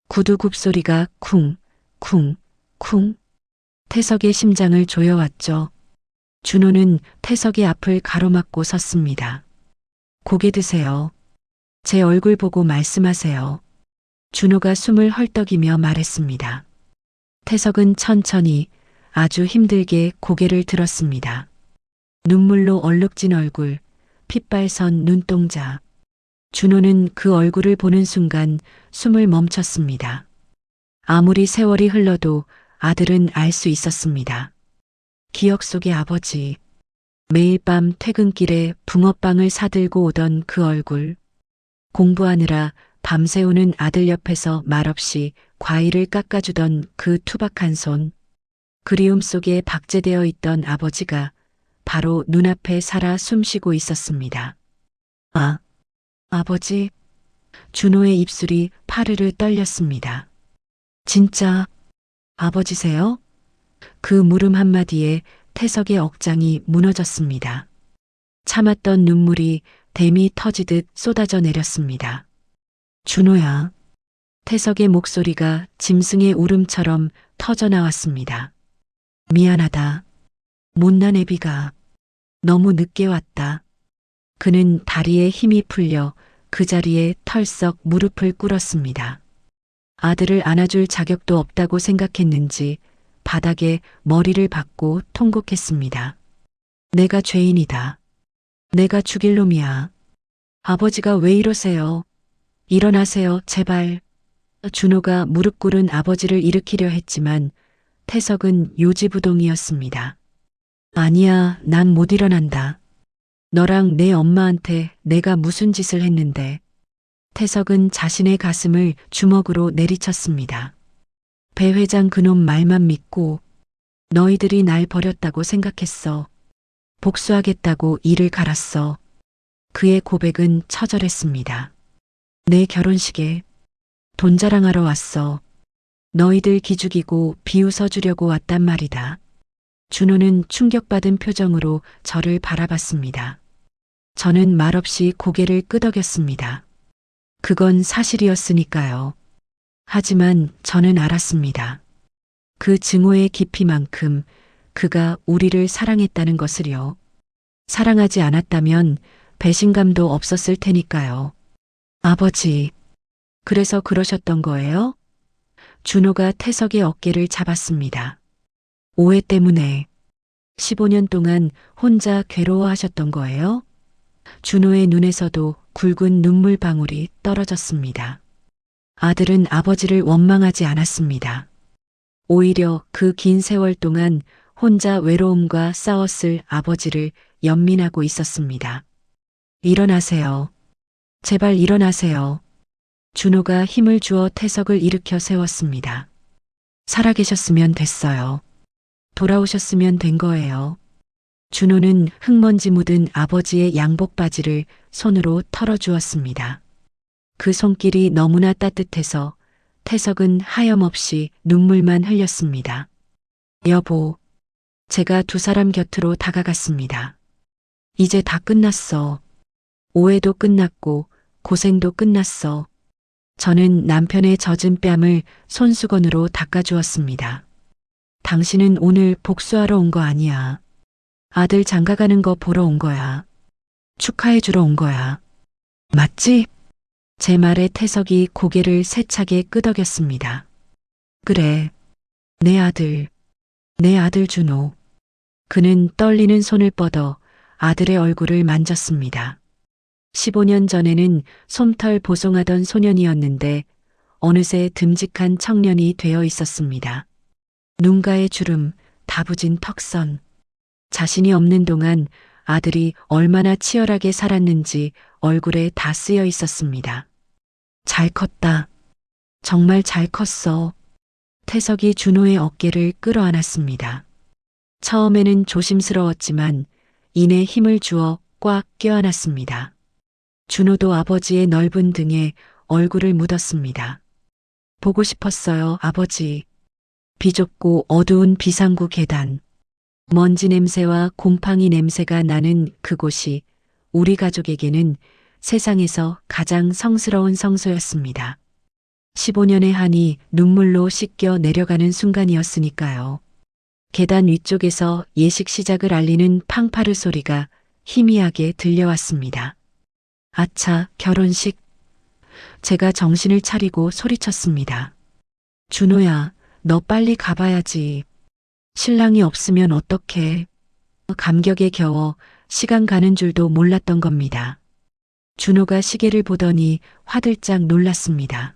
구두 굽소리가 쿵, 쿵, 쿵. 태석의 심장을 조여왔죠. 준호는 태석의 앞을 가로막고 섰습니다. 고개 드세요. 제 얼굴 보고 말씀하세요. 준호가 숨을 헐떡이며 말했습니다. 태석은 천천히 아주 힘들게 고개를 들었습니다. 눈물로 얼룩진 얼굴, 핏발선 눈동자. 준호는 그 얼굴을 보는 순간 숨을 멈췄습니다. 아무리 세월이 흘러도 아들은 알 수 있었습니다. 기억 속의 아버지. 매일 밤 퇴근길에 붕어빵을 사들고 오던 그 얼굴. 공부하느라 밤새우는 아들 옆에서 말없이 과일을 깎아주던 그 투박한 손. 그리움 속에 박제되어 있던 아버지가 바로 눈앞에 살아 숨쉬고 있었습니다. 아버지, 준호의 입술이 파르르 떨렸습니다. 진짜 아버지세요? 그 물음 한마디에 태석의 억장이 무너졌습니다. 참았던 눈물이 댐이 터지듯 쏟아져 내렸습니다. 준호야. 태석의 목소리가 짐승의 울음처럼 터져 나왔습니다. 미안하다. 못난 애비가 너무 늦게 왔다. 그는 다리에 힘이 풀려 그 자리에 털썩 무릎을 꿇었습니다. 아들을 안아줄 자격도 없다고 생각했는지 바닥에 머리를 박고 통곡했습니다. 내가 죄인이다. 내가 죽일 놈이야. 아버지가 왜 이러세요? 일어나세요, 제발. 준호가 무릎 꿇은 아버지를 일으키려 했지만 태석은 요지부동이었습니다. 아니야, 난 못 일어난다. 너랑 내 엄마한테 내가 무슨 짓을 했는데. 태석은 자신의 가슴을 주먹으로 내리쳤습니다. 배 회장 그놈 말만 믿고 너희들이 날 버렸다고 생각했어. 복수하겠다고 이를 갈았어. 그의 고백은 처절했습니다. 내 결혼식에 돈 자랑하러 왔어. 너희들 기죽이고 비웃어 주려고 왔단 말이다. 준호는 충격받은 표정으로 저를 바라봤습니다. 저는 말없이 고개를 끄덕였습니다. 그건 사실이었으니까요. 하지만 저는 알았습니다. 그 증오의 깊이만큼 그가 우리를 사랑했다는 것을요. 사랑하지 않았다면 배신감도 없었을 테니까요. 아버지, 그래서 그러셨던 거예요? 준호가 태석의 어깨를 잡았습니다. 오해 때문에 15년 동안 혼자 괴로워하셨던 거예요? 준호의 눈에서도 굵은 눈물 방울이 떨어졌습니다. 아들은 아버지를 원망하지 않았습니다. 오히려 그 긴 세월 동안 혼자 외로움과 싸웠을 아버지를 연민하고 있었습니다. 일어나세요. 제발 일어나세요. 준호가 힘을 주어 태석을 일으켜 세웠습니다. 살아계셨으면 됐어요. 돌아오셨으면 된 거예요. 준호는 흙먼지 묻은 아버지의 양복 바지를 손으로 털어주었습니다. 그 손길이 너무나 따뜻해서 태석은 하염없이 눈물만 흘렸습니다. 여보, 제가 두 사람 곁으로 다가갔습니다. 이제 다 끝났어. 오해도 끝났고 고생도 끝났어. 저는 남편의 젖은 뺨을 손수건으로 닦아주었습니다. 당신은 오늘 복수하러 온 거 아니야. 아들 장가가는 거 보러 온 거야. 축하해 주러 온 거야. 맞지? 제 말에 태석이 고개를 세차게 끄덕였습니다. 그래, 내 아들 준호. 그는 떨리는 손을 뻗어 아들의 얼굴을 만졌습니다. 15년 전에는 솜털 보송하던 소년이었는데 어느새 듬직한 청년이 되어 있었습니다. 눈가의 주름, 다부진 턱선. 자신이 없는 동안 아들이 얼마나 치열하게 살았는지 얼굴에 다 쓰여 있었습니다. 잘 컸다. 정말 잘 컸어. 태석이 준호의 어깨를 끌어안았습니다. 처음에는 조심스러웠지만 이내 힘을 주어 꽉 껴안았습니다. 준호도 아버지의 넓은 등에 얼굴을 묻었습니다. 보고 싶었어요, 아버지. 비좁고 어두운 비상구 계단. 먼지 냄새와 곰팡이 냄새가 나는 그곳이 우리 가족에게는 세상에서 가장 성스러운 성소였습니다. 15년의 한이 눈물로 씻겨 내려가는 순간이었으니까요. 계단 위쪽에서 예식 시작을 알리는 팡파르 소리가 희미하게 들려왔습니다. 아차, 결혼식. 제가 정신을 차리고 소리쳤습니다. 준호야, 너 빨리 가봐야지. 신랑이 없으면 어떡해. 감격에 겨워 시간 가는 줄도 몰랐던 겁니다. 준호가 시계를 보더니 화들짝 놀랐습니다.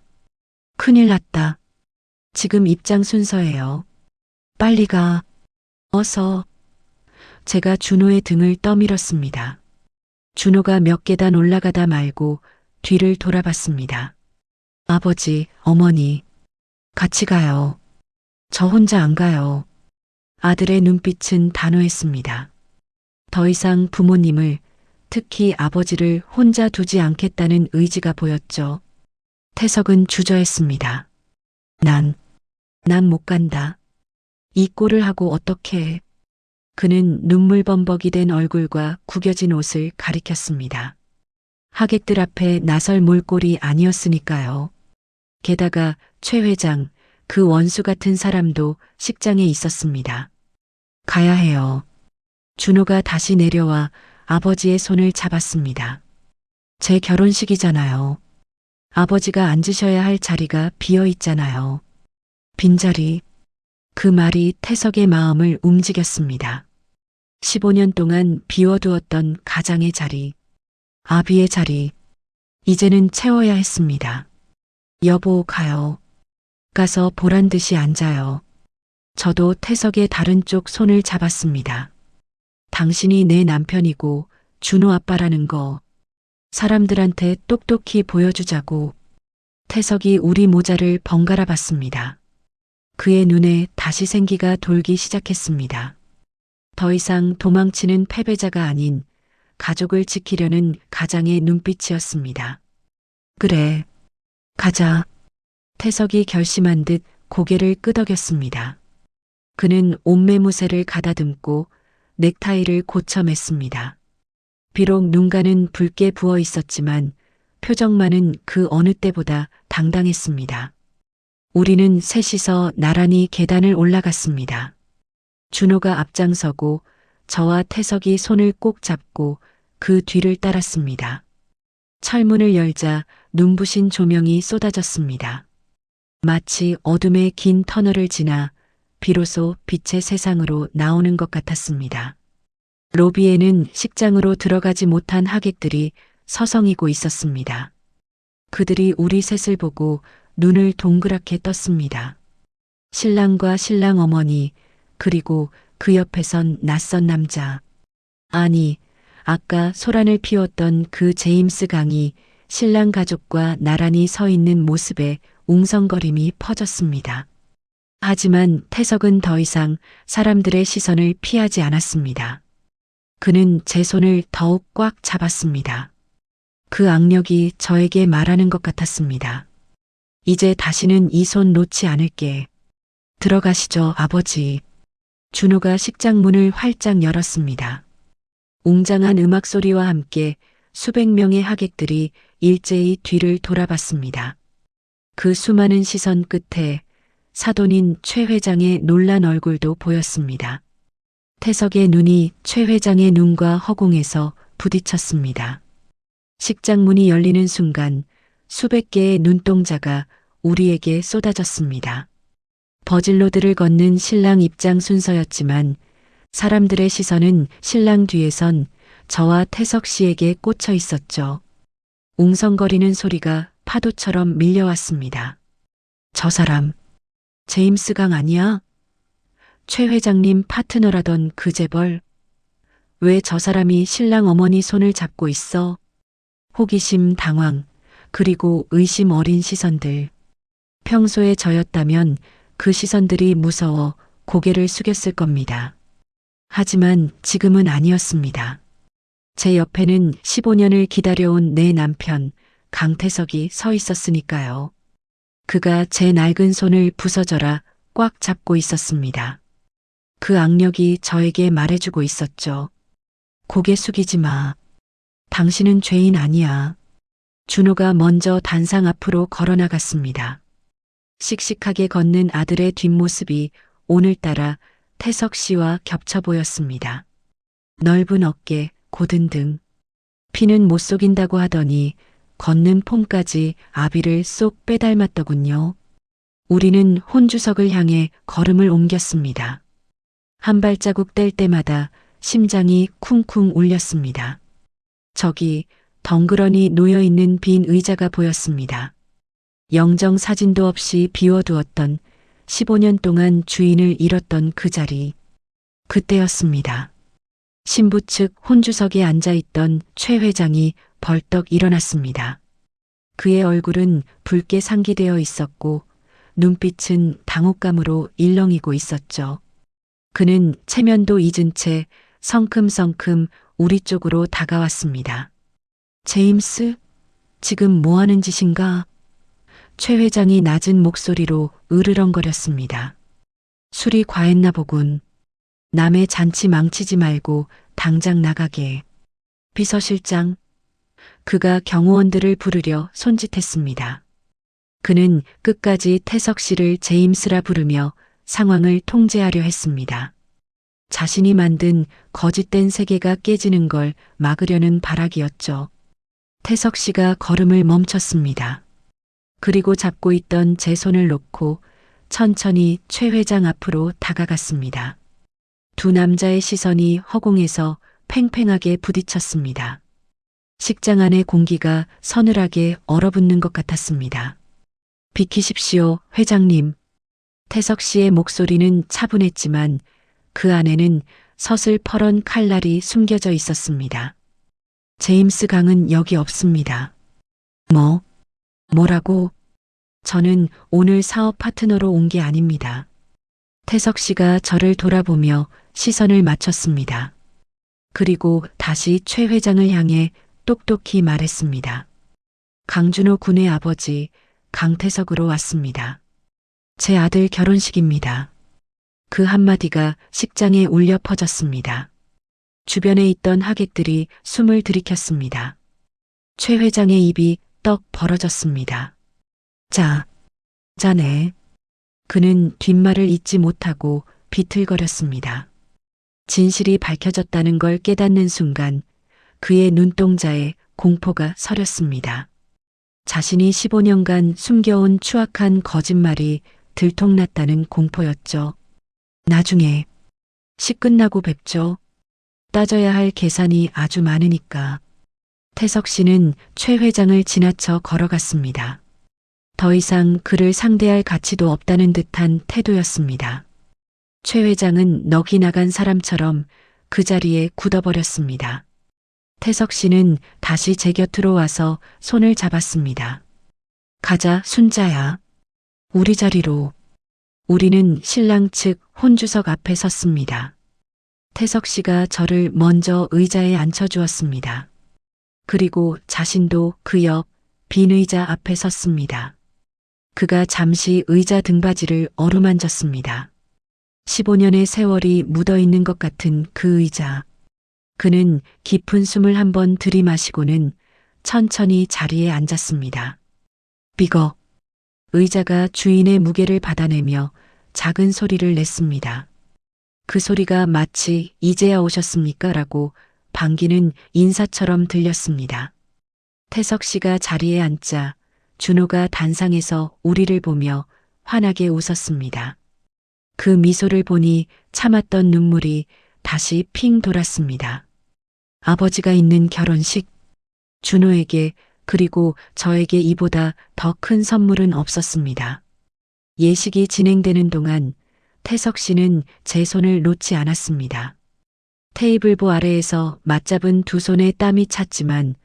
큰일 났다. 지금 입장 순서예요. 빨리 가. 어서. 제가 준호의 등을 떠밀었습니다. 준호가 몇 계단 올라가다 말고 뒤를 돌아봤습니다. 아버지, 어머니, 같이 가요. 저 혼자 안 가요. 아들의 눈빛은 단호했습니다. 더 이상 부모님을, 특히 아버지를 혼자 두지 않겠다는 의지가 보였죠. 태석은 주저했습니다. 난 못 간다. 이 꼴을 하고 어떻게 해. 그는 눈물범벅이 된 얼굴과 구겨진 옷을 가리켰습니다. 하객들 앞에 나설 몰골이 아니었으니까요. 게다가 최 회장, 그 원수 같은 사람도 식장에 있었습니다. 가야 해요. 준호가 다시 내려와 아버지의 손을 잡았습니다. 제 결혼식이잖아요. 아버지가 앉으셔야 할 자리가 비어 있잖아요. 빈자리. 그 말이 태석의 마음을 움직였습니다. 15년 동안 비워두었던 가장의 자리, 아비의 자리, 이제는 채워야 했습니다. 여보, 가요. 가서 보란 듯이 앉아요. 저도 태석의 다른 쪽 손을 잡았습니다. 당신이 내 남편이고 준호 아빠라는 거 사람들한테 똑똑히 보여주자고. 태석이 우리 모자를 번갈아 봤습니다. 그의 눈에 다시 생기가 돌기 시작했습니다. 더 이상 도망치는 패배자가 아닌 가족을 지키려는 가장의 눈빛이었습니다. 그래, 가자. 태석이 결심한 듯 고개를 끄덕였습니다. 그는 옷매무새를 가다듬고 넥타이를 고쳐 맸습니다. 비록 눈가는 붉게 부어 있었지만 표정만은 그 어느 때보다 당당했습니다. 우리는 셋이서 나란히 계단을 올라갔습니다. 준호가 앞장서고 저와 태석이 손을 꼭 잡고 그 뒤를 따랐습니다. 철문을 열자 눈부신 조명이 쏟아졌습니다. 마치 어둠의 긴 터널을 지나 비로소 빛의 세상으로 나오는 것 같았습니다. 로비에는 식장으로 들어가지 못한 하객들이 서성이고 있었습니다. 그들이 우리 셋을 보고 눈을 동그랗게 떴습니다. 신랑과 신랑 어머니, 그리고 그 옆에선 낯선 남자. 아니, 아까 소란을 피웠던 그 제임스 강이 신랑 가족과 나란히 서 있는 모습에 웅성거림이 퍼졌습니다. 하지만 태석은 더 이상 사람들의 시선을 피하지 않았습니다. 그는 제 손을 더욱 꽉 잡았습니다. 그 악력이 저에게 말하는 것 같았습니다. 이제 다시는 이 손 놓지 않을게. 들어가시죠, 아버지. 준호가 식장 문을 활짝 열었습니다. 웅장한 음악 소리와 함께 수백 명의 하객들이 일제히 뒤를 돌아봤습니다. 그 수많은 시선 끝에 사돈인 최 회장의 놀란 얼굴도 보였습니다. 태석의 눈이 최 회장의 눈과 허공에서 부딪혔습니다. 식장 문이 열리는 순간 수백 개의 눈동자가 우리에게 쏟아졌습니다. 버질로드를 걷는 신랑 입장 순서였지만 사람들의 시선은 신랑 뒤에선 저와 태석 씨에게 꽂혀 있었죠. 웅성거리는 소리가 파도처럼 밀려왔습니다. 저 사람, 제임스 강 아니야? 최 회장님 파트너라던 그 재벌. 왜 저 사람이 신랑 어머니 손을 잡고 있어? 호기심, 당황, 그리고 의심 어린 시선들. 평소에 저였다면 그 시선들이 무서워 고개를 숙였을 겁니다. 하지만 지금은 아니었습니다. 제 옆에는 15년을 기다려온 내 남편 강태석이 서 있었으니까요. 그가 제 낡은 손을 부서져라 꽉 잡고 있었습니다. 그 악력이 저에게 말해주고 있었죠. 고개 숙이지 마. 당신은 죄인 아니야. 준호가 먼저 단상 앞으로 걸어나갔습니다. 씩씩하게 걷는 아들의 뒷모습이 오늘따라 태석 씨와 겹쳐 보였습니다. 넓은 어깨, 고든 등. 피는 못 속인다고 하더니 걷는 폼까지 아비를 쏙 빼닮았더군요. 우리는 혼주석을 향해 걸음을 옮겼습니다. 한 발자국 뗄 때마다 심장이 쿵쿵 울렸습니다. 저기 덩그러니 놓여있는 빈 의자가 보였습니다. 영정 사진도 없이 비워두었던 15년 동안 주인을 잃었던 그 자리. 그때였습니다. 신부 측 혼주석에 앉아있던 최 회장이 벌떡 일어났습니다. 그의 얼굴은 붉게 상기되어 있었고 눈빛은 당혹감으로 일렁이고 있었죠. 그는 체면도 잊은 채 성큼성큼 우리 쪽으로 다가왔습니다. 제임스, 지금 뭐 하는 짓인가? 최 회장이 낮은 목소리로 으르렁거렸습니다. 술이 과했나 보군. 남의 잔치 망치지 말고 당장 나가게. 비서실장. 그가 경호원들을 부르려 손짓했습니다. 그는 끝까지 태석 씨를 제임스라 부르며 상황을 통제하려 했습니다. 자신이 만든 거짓된 세계가 깨지는 걸 막으려는 발악이었죠. 태석 씨가 걸음을 멈췄습니다. 그리고 잡고 있던 제 손을 놓고 천천히 최 회장 앞으로 다가갔습니다. 두 남자의 시선이 허공에서 팽팽하게 부딪혔습니다. 식장 안의 공기가 서늘하게 얼어붙는 것 같았습니다. 비키십시오, 회장님. 태석 씨의 목소리는 차분했지만 그 안에는 서슬퍼런 칼날이 숨겨져 있었습니다. 제임스 강은 여기 없습니다. 뭐라고? 저는 오늘 사업 파트너로 온 게 아닙니다. 태석 씨가 저를 돌아보며 시선을 맞췄습니다. 그리고 다시 최 회장을 향해 똑똑히 말했습니다. 강준호 군의 아버지 강태석으로 왔습니다. 제 아들 결혼식입니다. 그 한마디가 식장에 울려 퍼졌습니다. 주변에 있던 하객들이 숨을 들이켰습니다. 최 회장의 입이 떡 벌어졌습니다. 자네. 그는 뒷말을 잇지 못하고 비틀거렸습니다. 진실이 밝혀졌다는 걸 깨닫는 순간 그의 눈동자에 공포가 서렸습니다. 자신이 15년간 숨겨온 추악한 거짓말이 들통났다는 공포였죠. 나중에 식 끝나고 뵙죠. 따져야 할 계산이 아주 많으니까. 태석 씨는 최 회장을 지나쳐 걸어갔습니다. 더 이상 그를 상대할 가치도 없다는 듯한 태도였습니다. 최 회장은 넋이 나간 사람처럼 그 자리에 굳어버렸습니다. 태석 씨는 다시 제 곁으로 와서 손을 잡았습니다. 가자, 순자야. 우리 자리로. 우리는 신랑 측 혼주석 앞에 섰습니다. 태석 씨가 저를 먼저 의자에 앉혀주었습니다. 그리고 자신도 그 옆 빈 의자 앞에 섰습니다. 그가 잠시 의자 등받이를 어루만졌습니다. 15년의 세월이 묻어있는 것 같은 그 의자. 그는 깊은 숨을 한번 들이마시고는 천천히 자리에 앉았습니다. 삐걱. 의자가 주인의 무게를 받아내며 작은 소리를 냈습니다. 그 소리가 마치 이제야 오셨습니까? 라고 반기는 인사처럼 들렸습니다. 태석 씨가 자리에 앉자 준호가 단상에서 우리를 보며 환하게 웃었습니다. 그 미소를 보니 참았던 눈물이 다시 핑 돌았습니다. 아버지가 있는 결혼식, 준호에게 그리고 저에게 이보다 더 큰 선물은 없었습니다. 예식이 진행되는 동안 태석 씨는 제 손을 놓지 않았습니다. 테이블보 아래에서 맞잡은 두 손에 땀이 찼지만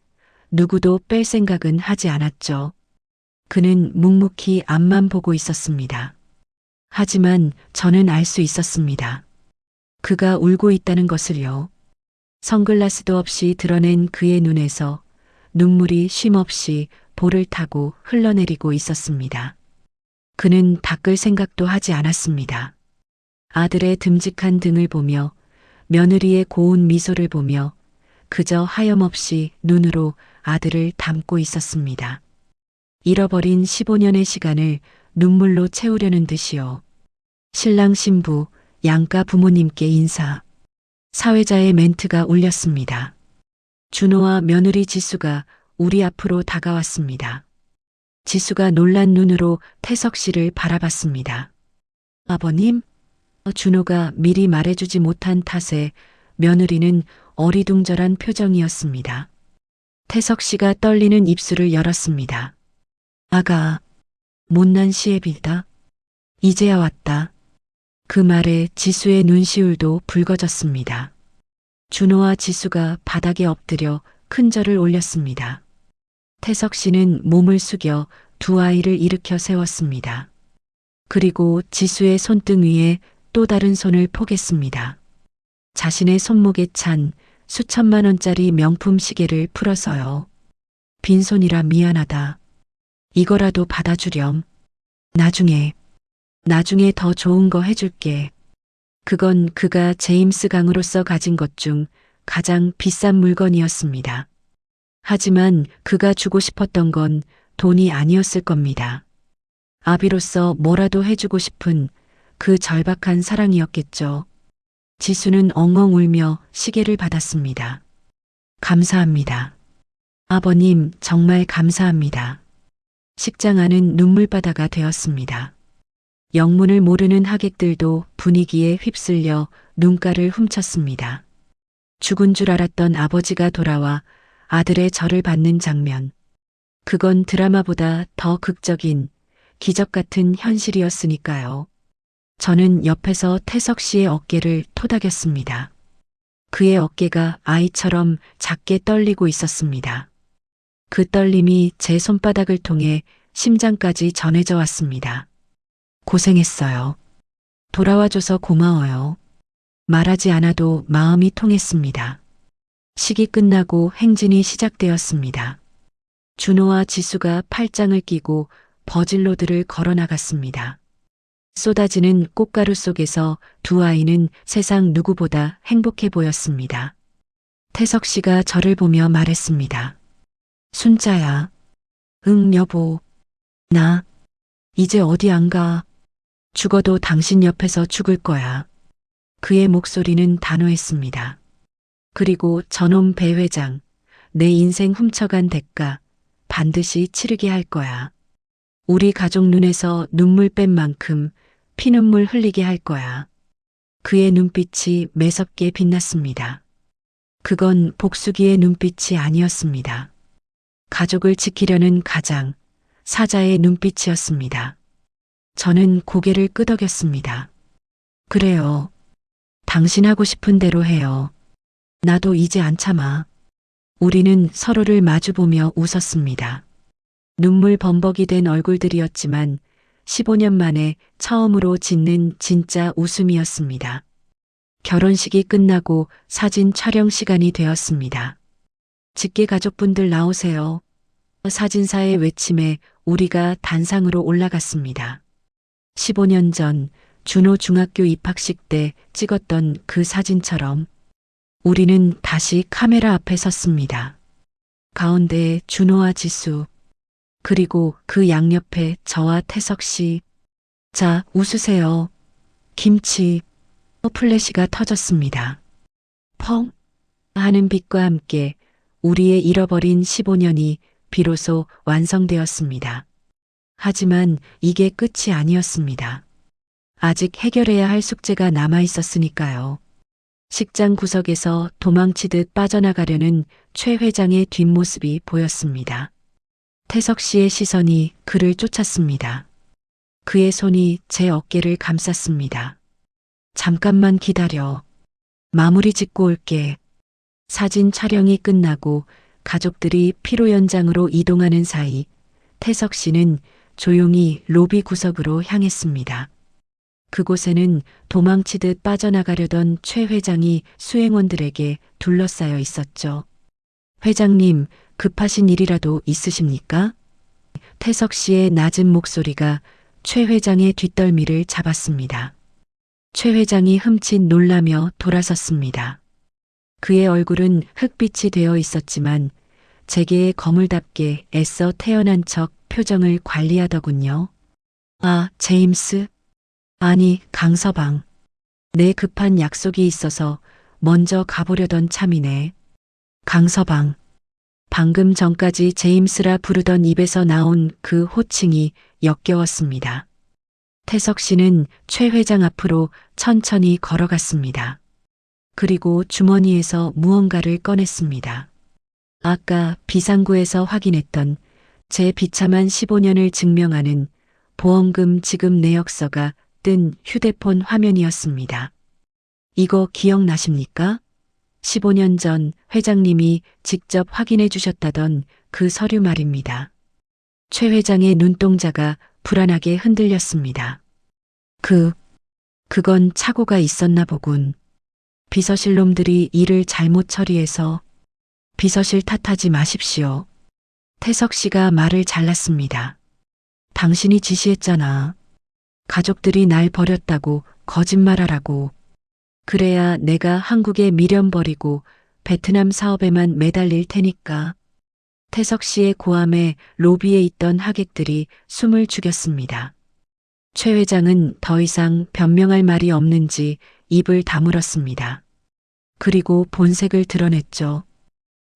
누구도 뺄 생각은 하지 않았죠. 그는 묵묵히 앞만 보고 있었습니다. 하지만 저는 알 수 있었습니다. 그가 울고 있다는 것을요. 선글라스도 없이 드러낸 그의 눈에서 눈물이 쉼없이 볼을 타고 흘러내리고 있었습니다. 그는 닦을 생각도 하지 않았습니다. 아들의 듬직한 등을 보며 며느리의 고운 미소를 보며 그저 하염없이 눈으로 아들을 담고 있었습니다. 잃어버린 15년의 시간을 눈물로 채우려는 듯이요. 신랑 신부, 양가 부모님께 인사. 사회자의 멘트가 울렸습니다. 준호와 며느리 지수가 우리 앞으로 다가왔습니다. 지수가 놀란 눈으로 태석 씨를 바라봤습니다. 아버님? 준호가 미리 말해주지 못한 탓에 며느리는 어리둥절한 표정이었습니다. 태석 씨가 떨리는 입술을 열었습니다. 아가, 못난 시애비다. 이제야 왔다. 그 말에 지수의 눈시울도 붉어졌습니다. 준호와 지수가 바닥에 엎드려 큰 절을 올렸습니다. 태석 씨는 몸을 숙여 두 아이를 일으켜 세웠습니다. 그리고 지수의 손등 위에 또 다른 손을 포겠습니다. 자신의 손목에 찬 수천만 원짜리 명품 시계를 풀어서요. 빈손이라 미안하다. 이거라도 받아주렴. 나중에 더 좋은 거 해줄게. 그건 그가 제임스 강으로서 가진 것 중 가장 비싼 물건이었습니다. 하지만 그가 주고 싶었던 건 돈이 아니었을 겁니다. 아비로서 뭐라도 해주고 싶은 그 절박한 사랑이었겠죠. 지수는 엉엉 울며 시계를 받았습니다. 감사합니다. 아버님, 정말 감사합니다. 식장 안은 눈물바다가 되었습니다. 영문을 모르는 하객들도 분위기에 휩쓸려 눈가를 훔쳤습니다. 죽은 줄 알았던 아버지가 돌아와 아들의 절을 받는 장면. 그건 드라마보다 더 극적인 기적 같은 현실이었으니까요. 저는 옆에서 태석 씨의 어깨를 토닥였습니다. 그의 어깨가 아이처럼 작게 떨리고 있었습니다. 그 떨림이 제 손바닥을 통해 심장까지 전해져 왔습니다. 고생했어요. 돌아와줘서 고마워요. 말하지 않아도 마음이 통했습니다. 식이 끝나고 행진이 시작되었습니다. 준호와 지수가 팔짱을 끼고 버질로드를 걸어 나갔습니다. 쏟아지는 꽃가루 속에서 두 아이는 세상 누구보다 행복해 보였습니다. 태석 씨가 저를 보며 말했습니다. 순자야. 응, 여보. 나 이제 어디 안 가. 죽어도 당신 옆에서 죽을 거야. 그의 목소리는 단호했습니다. 그리고 저놈 배 회장, 내 인생 훔쳐간 대가 반드시 치르게 할 거야. 우리 가족 눈에서 눈물 뺀 만큼 피눈물 흘리게 할 거야. 그의 눈빛이 매섭게 빛났습니다. 그건 복수기의 눈빛이 아니었습니다. 가족을 지키려는 가장 사자의 눈빛이었습니다. 저는 고개를 끄덕였습니다. 그래요. 당신 하고 싶은 대로 해요. 나도 이제 안 참아. 우리는 서로를 마주보며 웃었습니다. 눈물 범벅이 된 얼굴들이었지만 15년 만에 처음으로 짓는 진짜 웃음이었습니다. 결혼식이 끝나고 사진 촬영 시간이 되었습니다. 직계 가족분들 나오세요. 사진사의 외침에 우리가 단상으로 올라갔습니다. 15년 전 준호 중학교 입학식 때 찍었던 그 사진처럼 우리는 다시 카메라 앞에 섰습니다. 가운데에 준호와 지수, 그리고 그 양옆에 저와 태석 씨. 자, 웃으세요. 김치. 플래시가 터졌습니다. 펑 하는 빛과 함께 우리의 잃어버린 15년이 비로소 완성되었습니다. 하지만 이게 끝이 아니었습니다. 아직 해결해야 할 숙제가 남아 있었으니까요. 식장 구석에서 도망치듯 빠져나가려는 최 회장의 뒷모습이 보였습니다. 태석 씨의 시선이 그를 쫓았습니다. 그의 손이 제 어깨를 감쌌습니다. 잠깐만 기다려. 마무리 짓고 올게. 사진 촬영이 끝나고 가족들이 피로 연장으로 이동하는 사이 태석 씨는 조용히 로비 구석으로 향했습니다. 그곳에는 도망치듯 빠져나가려던 최 회장이 수행원들에게 둘러싸여 있었죠. 회장님, 급하신 일이라도 있으십니까? 태석 씨의 낮은 목소리가 최 회장의 뒷덜미를 잡았습니다. 최 회장이 흠칫 놀라며 돌아섰습니다. 그의 얼굴은 흑빛이 되어 있었지만 제게의 거물답게 애써 태어난 척 표정을 관리하더군요. 아, 제임스? 아니, 강서방. 내 급한 약속이 있어서 먼저 가보려던 참이네. 강서방. 방금 전까지 제임스라 부르던 입에서 나온 그 호칭이 역겨웠습니다. 태석 씨는 최 회장 앞으로 천천히 걸어갔습니다. 그리고 주머니에서 무언가를 꺼냈습니다. 아까 비상구에서 확인했던 제 비참한 15년을 증명하는 보험금 지급 내역서가 뜬 휴대폰 화면이었습니다. 이거 기억나십니까? 15년 전 회장님이 직접 확인해 주셨다던 그 서류 말입니다. 최 회장의 눈동자가 불안하게 흔들렸습니다. 그건 착오가 있었나 보군. 비서실 놈들이 일을 잘못 처리해서. 비서실 탓하지 마십시오. 태석 씨가 말을 잘랐습니다. 당신이 지시했잖아. 가족들이 날 버렸다고 거짓말하라고. 그래야 내가 한국에 미련 버리고 베트남 사업에만 매달릴 테니까. 태석 씨의 고함에 로비에 있던 하객들이 숨을 죽였습니다. 최 회장은 더 이상 변명할 말이 없는지 입을 다물었습니다. 그리고 본색을 드러냈죠.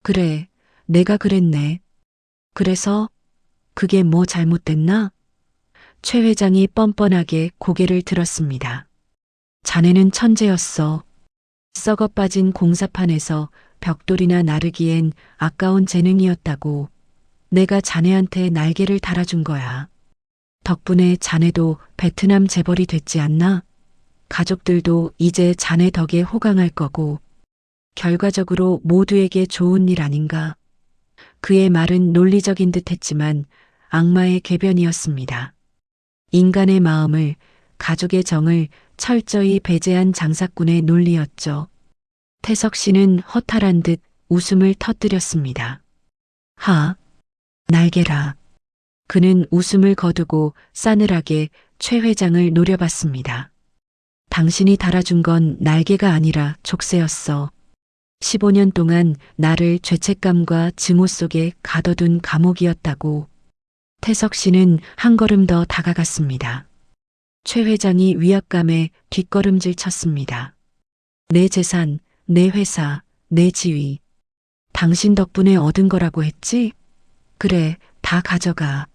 그래, 내가 그랬네. 그래서 그게 뭐 잘못됐나? 최 회장이 뻔뻔하게 고개를 들었습니다. 자네는 천재였어. 썩어 빠진 공사판에서 벽돌이나 나르기엔 아까운 재능이었다고. 내가 자네한테 날개를 달아준 거야. 덕분에 자네도 베트남 재벌이 됐지 않나? 가족들도 이제 자네 덕에 호강할 거고. 결과적으로 모두에게 좋은 일 아닌가? 그의 말은 논리적인 듯 했지만 악마의 궤변이었습니다. 인간의 마음을, 가족의 정을 철저히 배제한 장사꾼의 논리였죠. 태석 씨는 허탈한 듯 웃음을 터뜨렸습니다. 하, 날개라. 그는 웃음을 거두고 싸늘하게 최 회장을 노려봤습니다. 당신이 달아준 건 날개가 아니라 족쇄였어. 15년 동안 나를 죄책감과 증오 속에 가둬둔 감옥이었다고. 태석 씨는 한 걸음 더 다가갔습니다. 최 회장이 위압감에 뒷걸음질 쳤습니다. 내 재산, 내 회사, 내 지위. 당신 덕분에 얻은 거라고 했지? 그래, 다 가져가.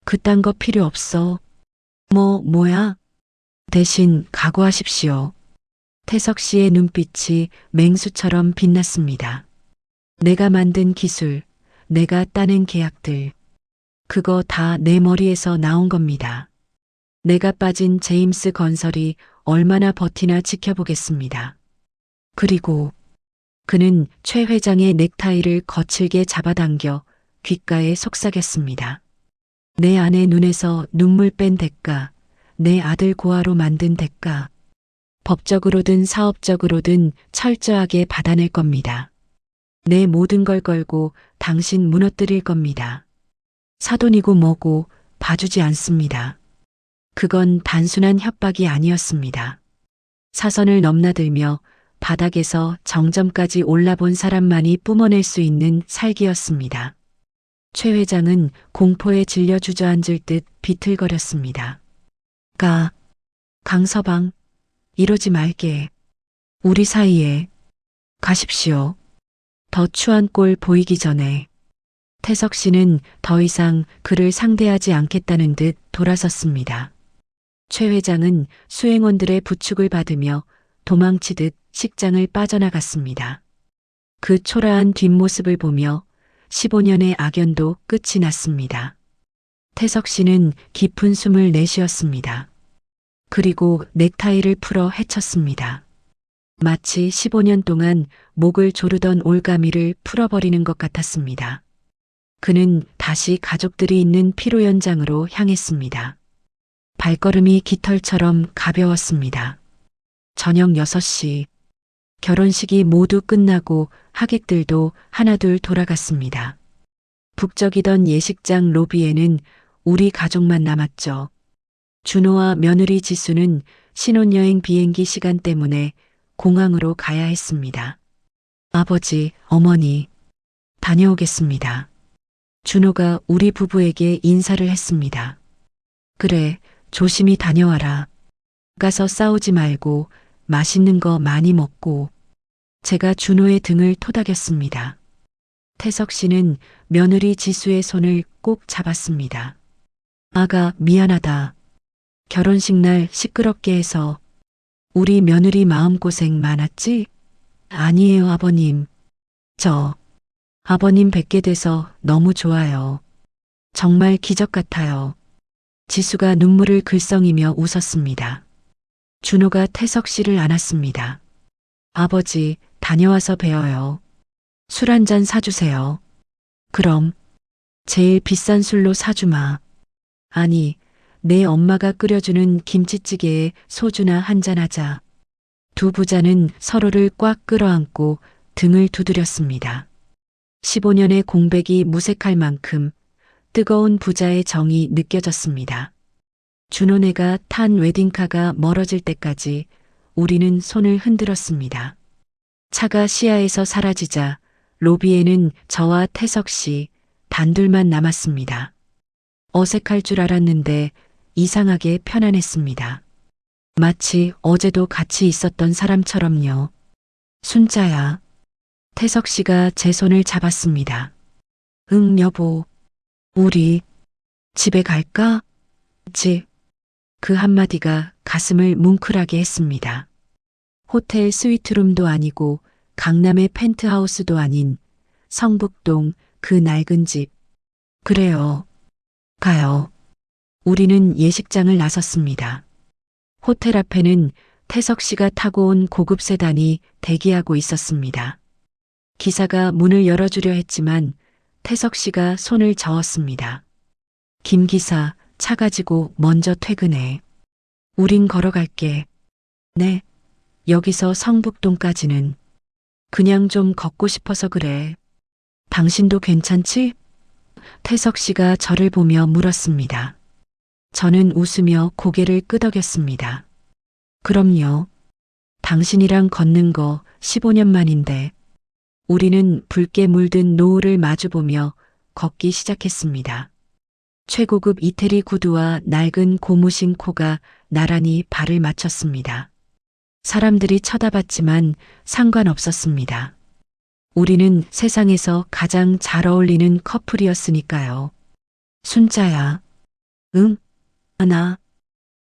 그딴 거 필요 없어. 뭐야? 대신 각오하십시오. 태석 씨의 눈빛이 맹수처럼 빛났습니다. 내가 만든 기술, 내가 따낸 계약들. 그거 다 내 머리에서 나온 겁니다. 내가 빠진 제임스 건설이 얼마나 버티나 지켜보겠습니다. 그리고 그는 최 회장의 넥타이를 거칠게 잡아당겨 귓가에 속삭였습니다. 내 아내 눈에서 눈물 뺀 대가, 내 아들 고아로 만든 대가. 법적으로든 사업적으로든 철저하게 받아낼 겁니다. 내 모든 걸 걸고 당신 무너뜨릴 겁니다. 사돈이고 뭐고 봐주지 않습니다. 그건 단순한 협박이 아니었습니다. 사선을 넘나들며 바닥에서 정점까지 올라본 사람만이 뿜어낼 수 있는 살기였습니다. 최 회장은 공포에 질려 주저앉을 듯 비틀거렸습니다. 강서방, 이러지 말게. 우리 사이에 가십시오. 더 추한 꼴 보이기 전에. 태석 씨는 더 이상 그를 상대하지 않겠다는 듯 돌아섰습니다. 최 회장은 수행원들의 부축을 받으며 도망치듯 식장을 빠져나갔습니다. 그 초라한 뒷모습을 보며 15년의 악연도 끝이 났습니다. 태석 씨는 깊은 숨을 내쉬었습니다. 그리고 넥타이를 풀어 헤쳤습니다. 마치 15년 동안 목을 조르던 올가미를 풀어버리는 것 같았습니다. 그는 다시 가족들이 있는 피로 연장으로 향했습니다. 발걸음이 깃털처럼 가벼웠습니다. 저녁 6시. 결혼식이 모두 끝나고 하객들도 하나둘 돌아갔습니다. 북적이던 예식장 로비에는 우리 가족만 남았죠. 준호와 며느리 지수는 신혼여행 비행기 시간 때문에 공항으로 가야 했습니다. 아버지, 어머니, 다녀오겠습니다. 준호가 우리 부부에게 인사를 했습니다. 그래, 조심히 다녀와라. 가서 싸우지 말고 맛있는 거 많이 먹고. 제가 준호의 등을 토닥였습니다. 태석 씨는 며느리 지수의 손을 꼭 잡았습니다. 아가, 미안하다. 결혼식 날 시끄럽게 해서. 우리 며느리 마음고생 많았지? 아니에요, 아버님. 아버님 뵙게 돼서 너무 좋아요. 정말 기적 같아요. 지수가 눈물을 글썽이며 웃었습니다. 준호가 태석 씨를 안았습니다. 아버지, 다녀와서 뵈어요. 술 한 잔 사주세요. 그럼 제일 비싼 술로 사주마. 아니, 내 엄마가 끓여주는 김치찌개에 소주나 한잔 하자. 두 부자는 서로를 꽉 끌어안고 등을 두드렸습니다. 15년의 공백이 무색할 만큼 뜨거운 부자의 정이 느껴졌습니다. 준호네가 탄 웨딩카가 멀어질 때까지 우리는 손을 흔들었습니다. 차가 시야에서 사라지자 로비에는 저와 태석 씨 단둘만 남았습니다. 어색할 줄 알았는데 이상하게 편안했습니다. 마치 어제도 같이 있었던 사람처럼요. 순자야. 태석 씨가 제 손을 잡았습니다. 응, 여보. 우리 집에 갈까? 집. 그 한마디가 가슴을 뭉클하게 했습니다. 호텔 스위트룸도 아니고 강남의 펜트하우스도 아닌 성북동 그 낡은 집. 그래요. 가요. 우리는 예식장을 나섰습니다. 호텔 앞에는 태석 씨가 타고 온 고급 세단이 대기하고 있었습니다. 기사가 문을 열어주려 했지만 태석 씨가 손을 저었습니다. 김 기사, 차 가지고 먼저 퇴근해. 우린 걸어갈게. 네. 여기서 성북동까지는 그냥 좀 걷고 싶어서 그래. 당신도 괜찮지? 태석 씨가 저를 보며 물었습니다. 저는 웃으며 고개를 끄덕였습니다. 그럼요. 당신이랑 걷는 거 15년 만인데. 우리는 붉게 물든 노을을 마주보며 걷기 시작했습니다. 최고급 이태리 구두와 낡은 고무신 코가 나란히 발을 맞췄습니다. 사람들이 쳐다봤지만 상관없었습니다. 우리는 세상에서 가장 잘 어울리는 커플이었으니까요. 순자야. 응? 나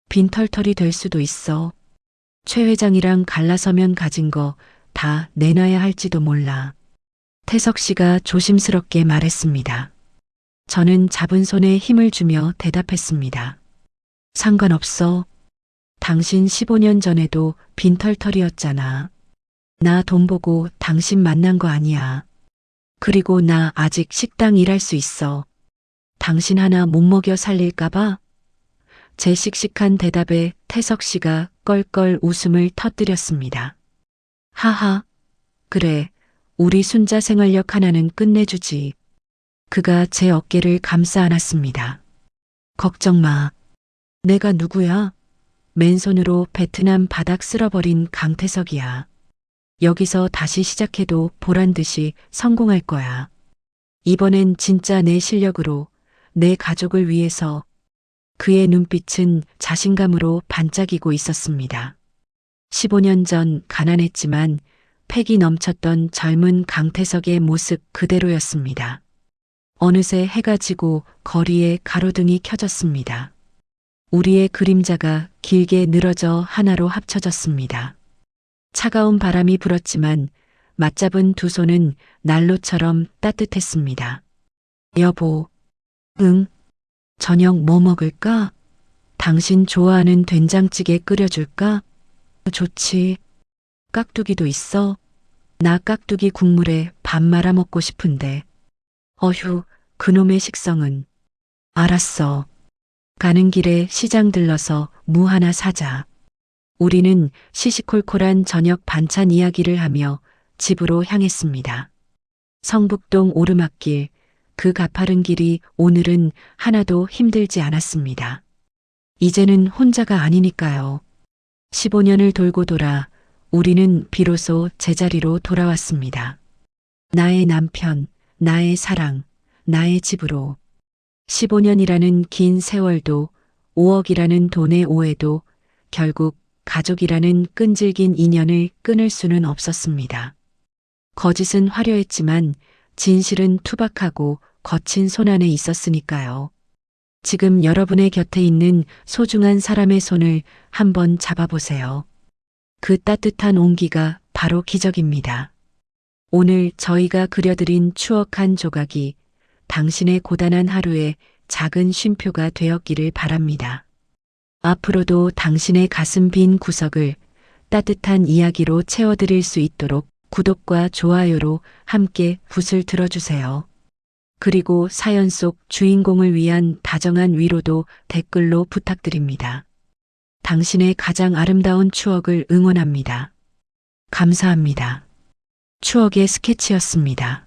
빈털털이 될 수도 있어. 최 회장이랑 갈라서면 가진 거 다 내놔야 할지도 몰라. 태석 씨가 조심스럽게 말했습니다. 저는 잡은 손에 힘을 주며 대답했습니다. 상관없어. 당신 15년 전에도 빈털털이었잖아. 나 돈 보고 당신 만난 거 아니야. 그리고 나 아직 식당 일할 수 있어. 당신 하나 못 먹여 살릴까봐? 제 씩씩한 대답에 태석 씨가 껄껄 웃음을 터뜨렸습니다. 하하. 그래. 우리 순자 생활력 하나는 끝내주지. 그가 제 어깨를 감싸 안았습니다. 걱정 마. 내가 누구야? 맨손으로 베트남 바닥 쓸어버린 강태석이야. 여기서 다시 시작해도 보란 듯이 성공할 거야. 이번엔 진짜 내 실력으로 내 가족을 위해서. 그의 눈빛은 자신감으로 반짝이고 있었습니다. 15년 전 가난했지만 패기 넘쳤던 젊은 강태석의 모습 그대로였습니다. 어느새 해가 지고 거리에 가로등이 켜졌습니다. 우리의 그림자가 길게 늘어져 하나로 합쳐졌습니다. 차가운 바람이 불었지만 맞잡은 두 손은 난로처럼 따뜻했습니다. 여보. 응. 저녁 뭐 먹을까? 당신 좋아하는 된장찌개 끓여줄까? 좋지. 깍두기도 있어. 나 깍두기 국물에 밥 말아 먹고 싶은데. 어휴, 그놈의 식성은. 알았어. 가는 길에 시장 들러서 무 하나 사자. 우리는 시시콜콜한 저녁 반찬 이야기를 하며 집으로 향했습니다. 성북동 오르막길, 그 가파른 길이 오늘은 하나도 힘들지 않았습니다. 이제는 혼자가 아니니까요. 15년을 돌고 돌아 우리는 비로소 제자리로 돌아왔습니다. 나의 남편, 나의 사랑, 나의 집으로. 15년이라는 긴 세월도 5억이라는 돈의 오해도 결국 가족이라는 끈질긴 인연을 끊을 수는 없었습니다. 거짓은 화려했지만 진실은 투박하고 거친 손 안에 있었으니까요. 지금 여러분의 곁에 있는 소중한 사람의 손을 한번 잡아보세요. 그 따뜻한 온기가 바로 기적입니다. 오늘 저희가 그려드린 추억 한 조각이 당신의 고단한 하루에 작은 쉼표가 되었기를 바랍니다. 앞으로도 당신의 가슴 빈 구석을 따뜻한 이야기로 채워드릴 수 있도록 구독과 좋아요로 함께 붓을 들어주세요. 그리고 사연 속 주인공을 위한 다정한 위로도 댓글로 부탁드립니다. 당신의 가장 아름다운 추억을 응원합니다. 감사합니다. 추억의 스케치였습니다.